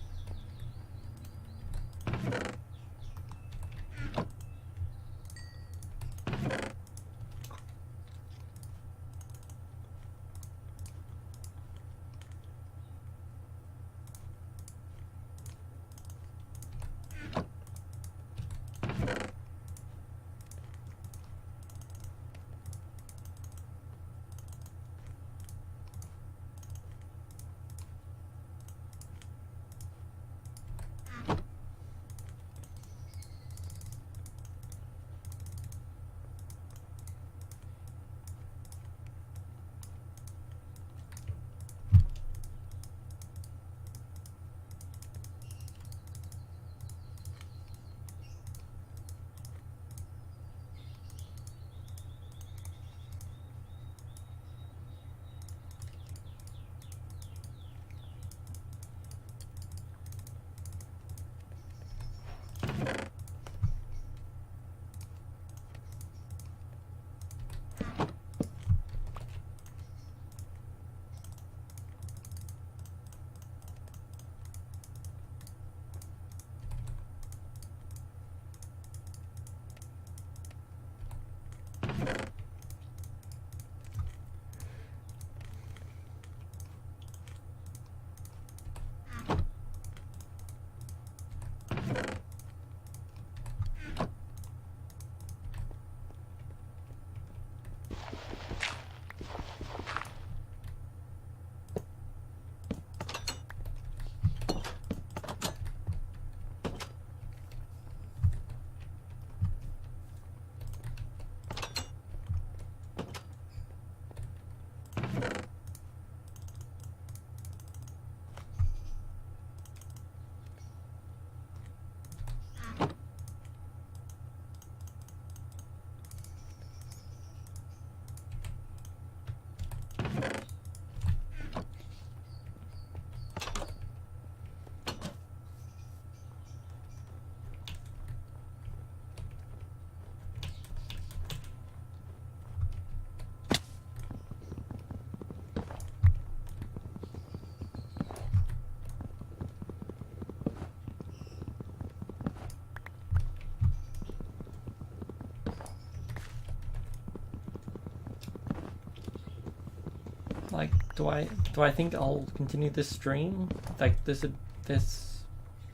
Like, do I think I'll continue this stream? Like this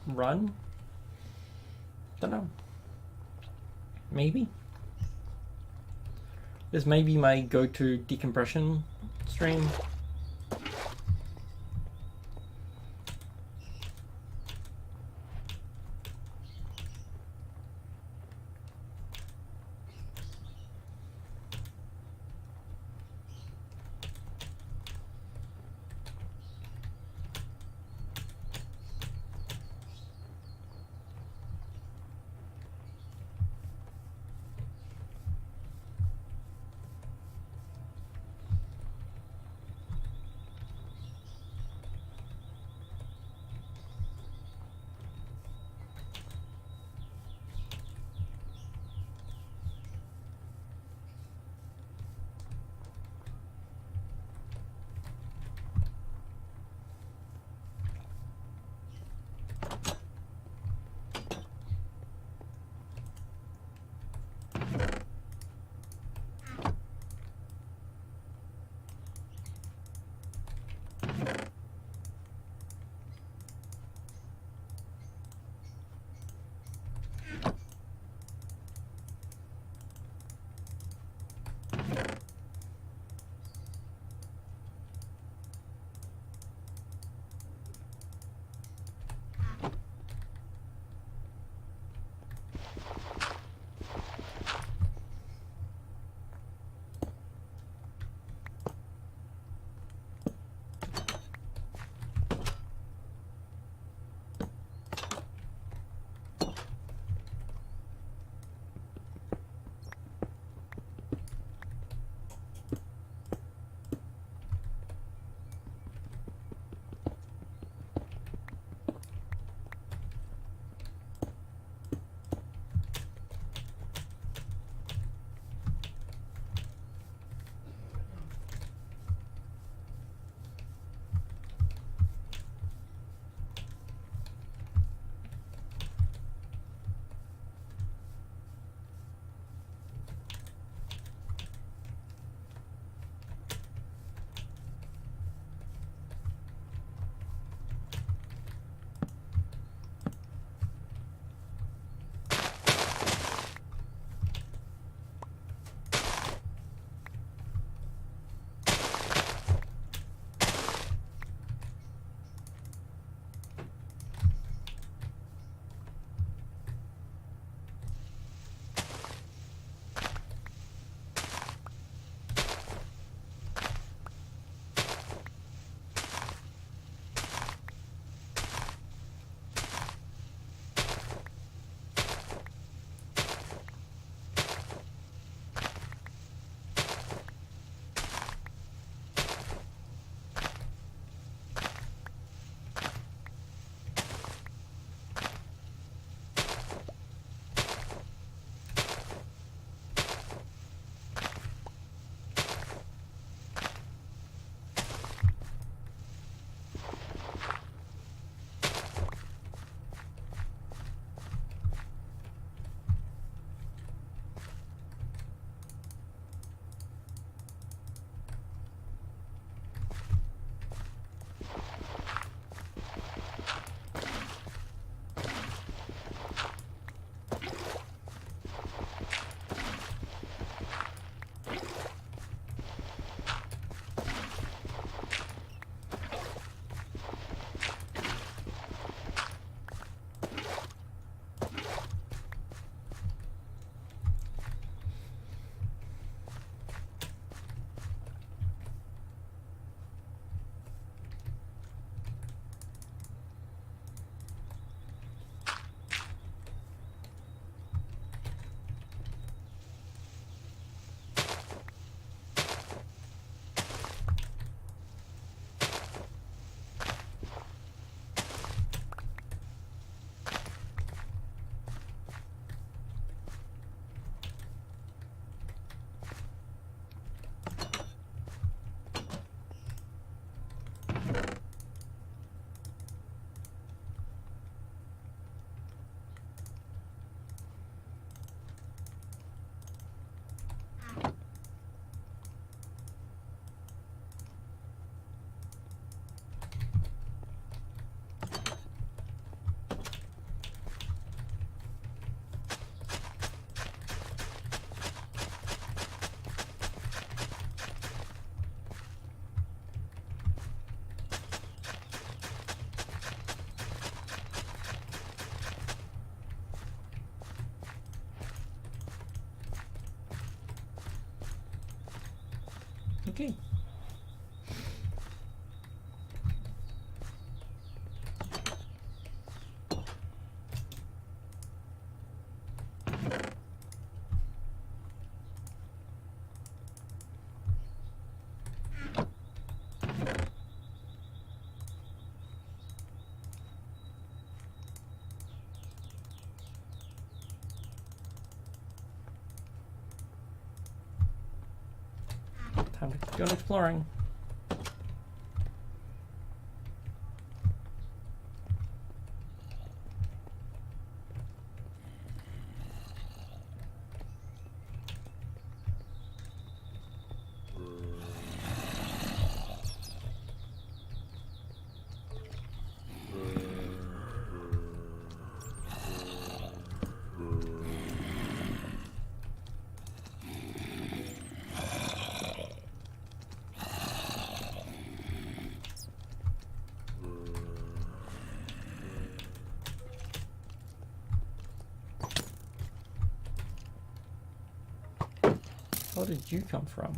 run? Don't know. Maybe. This may be my go-to decompression stream. Okay. Time to go exploring. Where did you come from?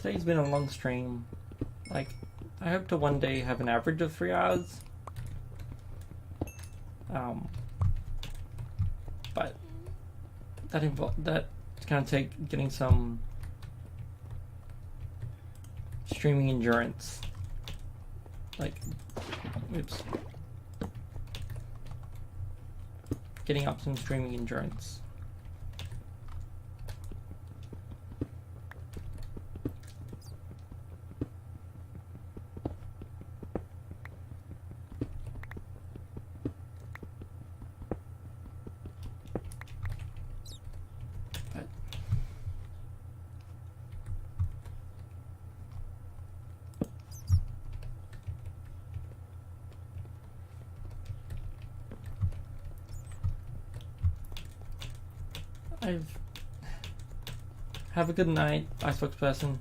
Today's been a long stream. Like, I hope to one day have an average of 3 hours. But that's gonna take getting some streaming endurance. Like, oops. Getting up some streaming endurance. Have a good night, Icebox person.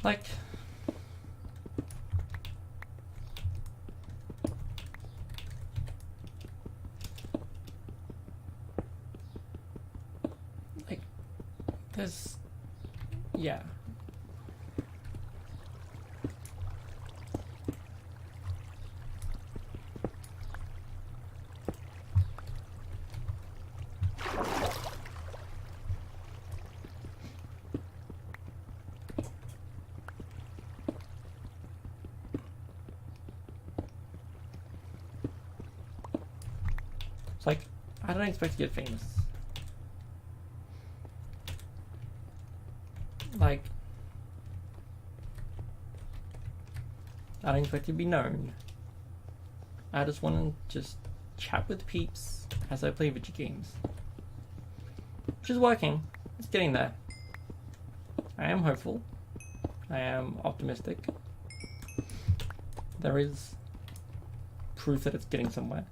Like, there's, yeah. It's like, I don't expect to get famous. Like, I don't expect to be known. I just want to just chat with peeps as I play video games. Which is working. It's getting there. I am hopeful. I am optimistic. There is proof that it's getting somewhere.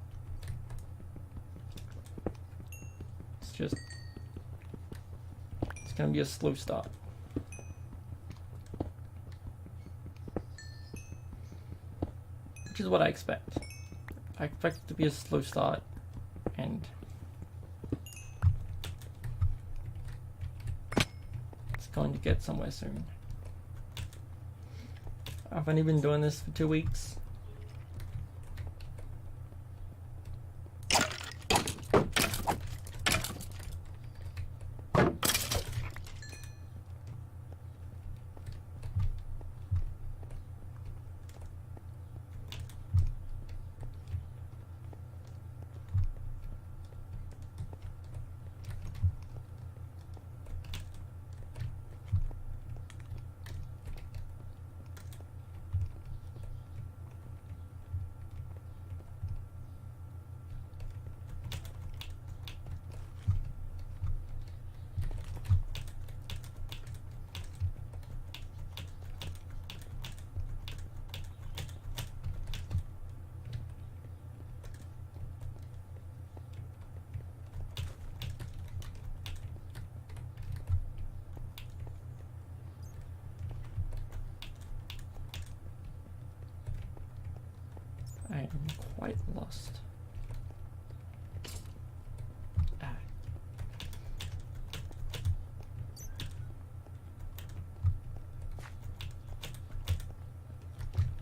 It's just... it's gonna be a slow start. Which is what I expect. I expect it to be a slow start, and it's going to get somewhere soon. I've only been doing this for 2 weeks. I am quite lost. Ah.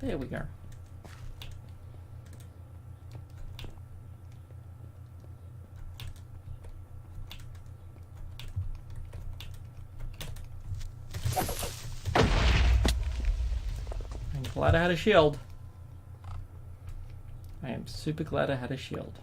There we go. I'm glad I had a shield. I am super glad I had a shield.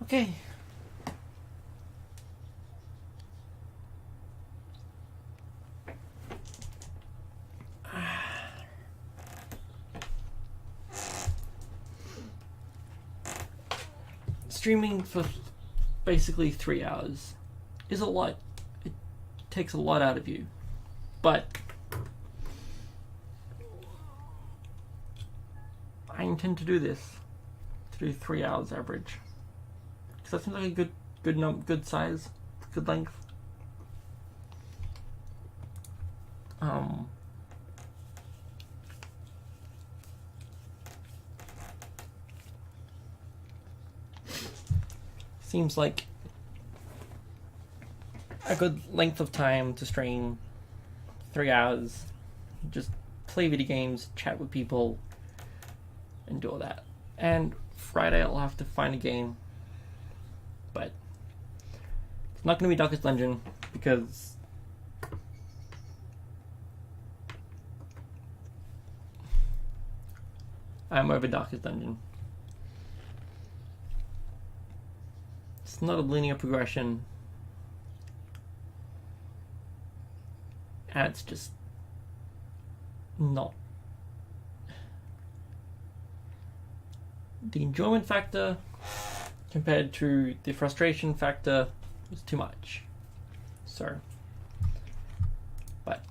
Okay. Streaming for basically 3 hours is a lot. It takes a lot out of you. But I intend to do this. To do 3 hours average. Because that seems like a good size, good length. Seems like a good length of time to stream. 3 hours. Just play video games, chat with people, and do all that. And Friday I'll have to find a game. But it's not going to be Darkest Dungeon because I'm over Darkest Dungeon. It's not a linear progression. And it's just not. The enjoyment factor compared to the frustration factor was too much. So, but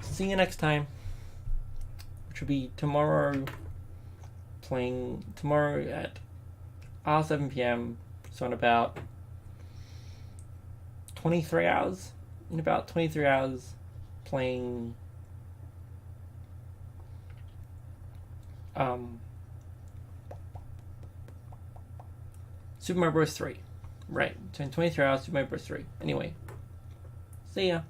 see you next time, which will be tomorrow. Playing tomorrow at 7 p.m. So in about 23 hours, in about 23 hours playing Super Mario Bros. 3. Right, 23 hours Super Mario Bros. 3. Anyway, see ya.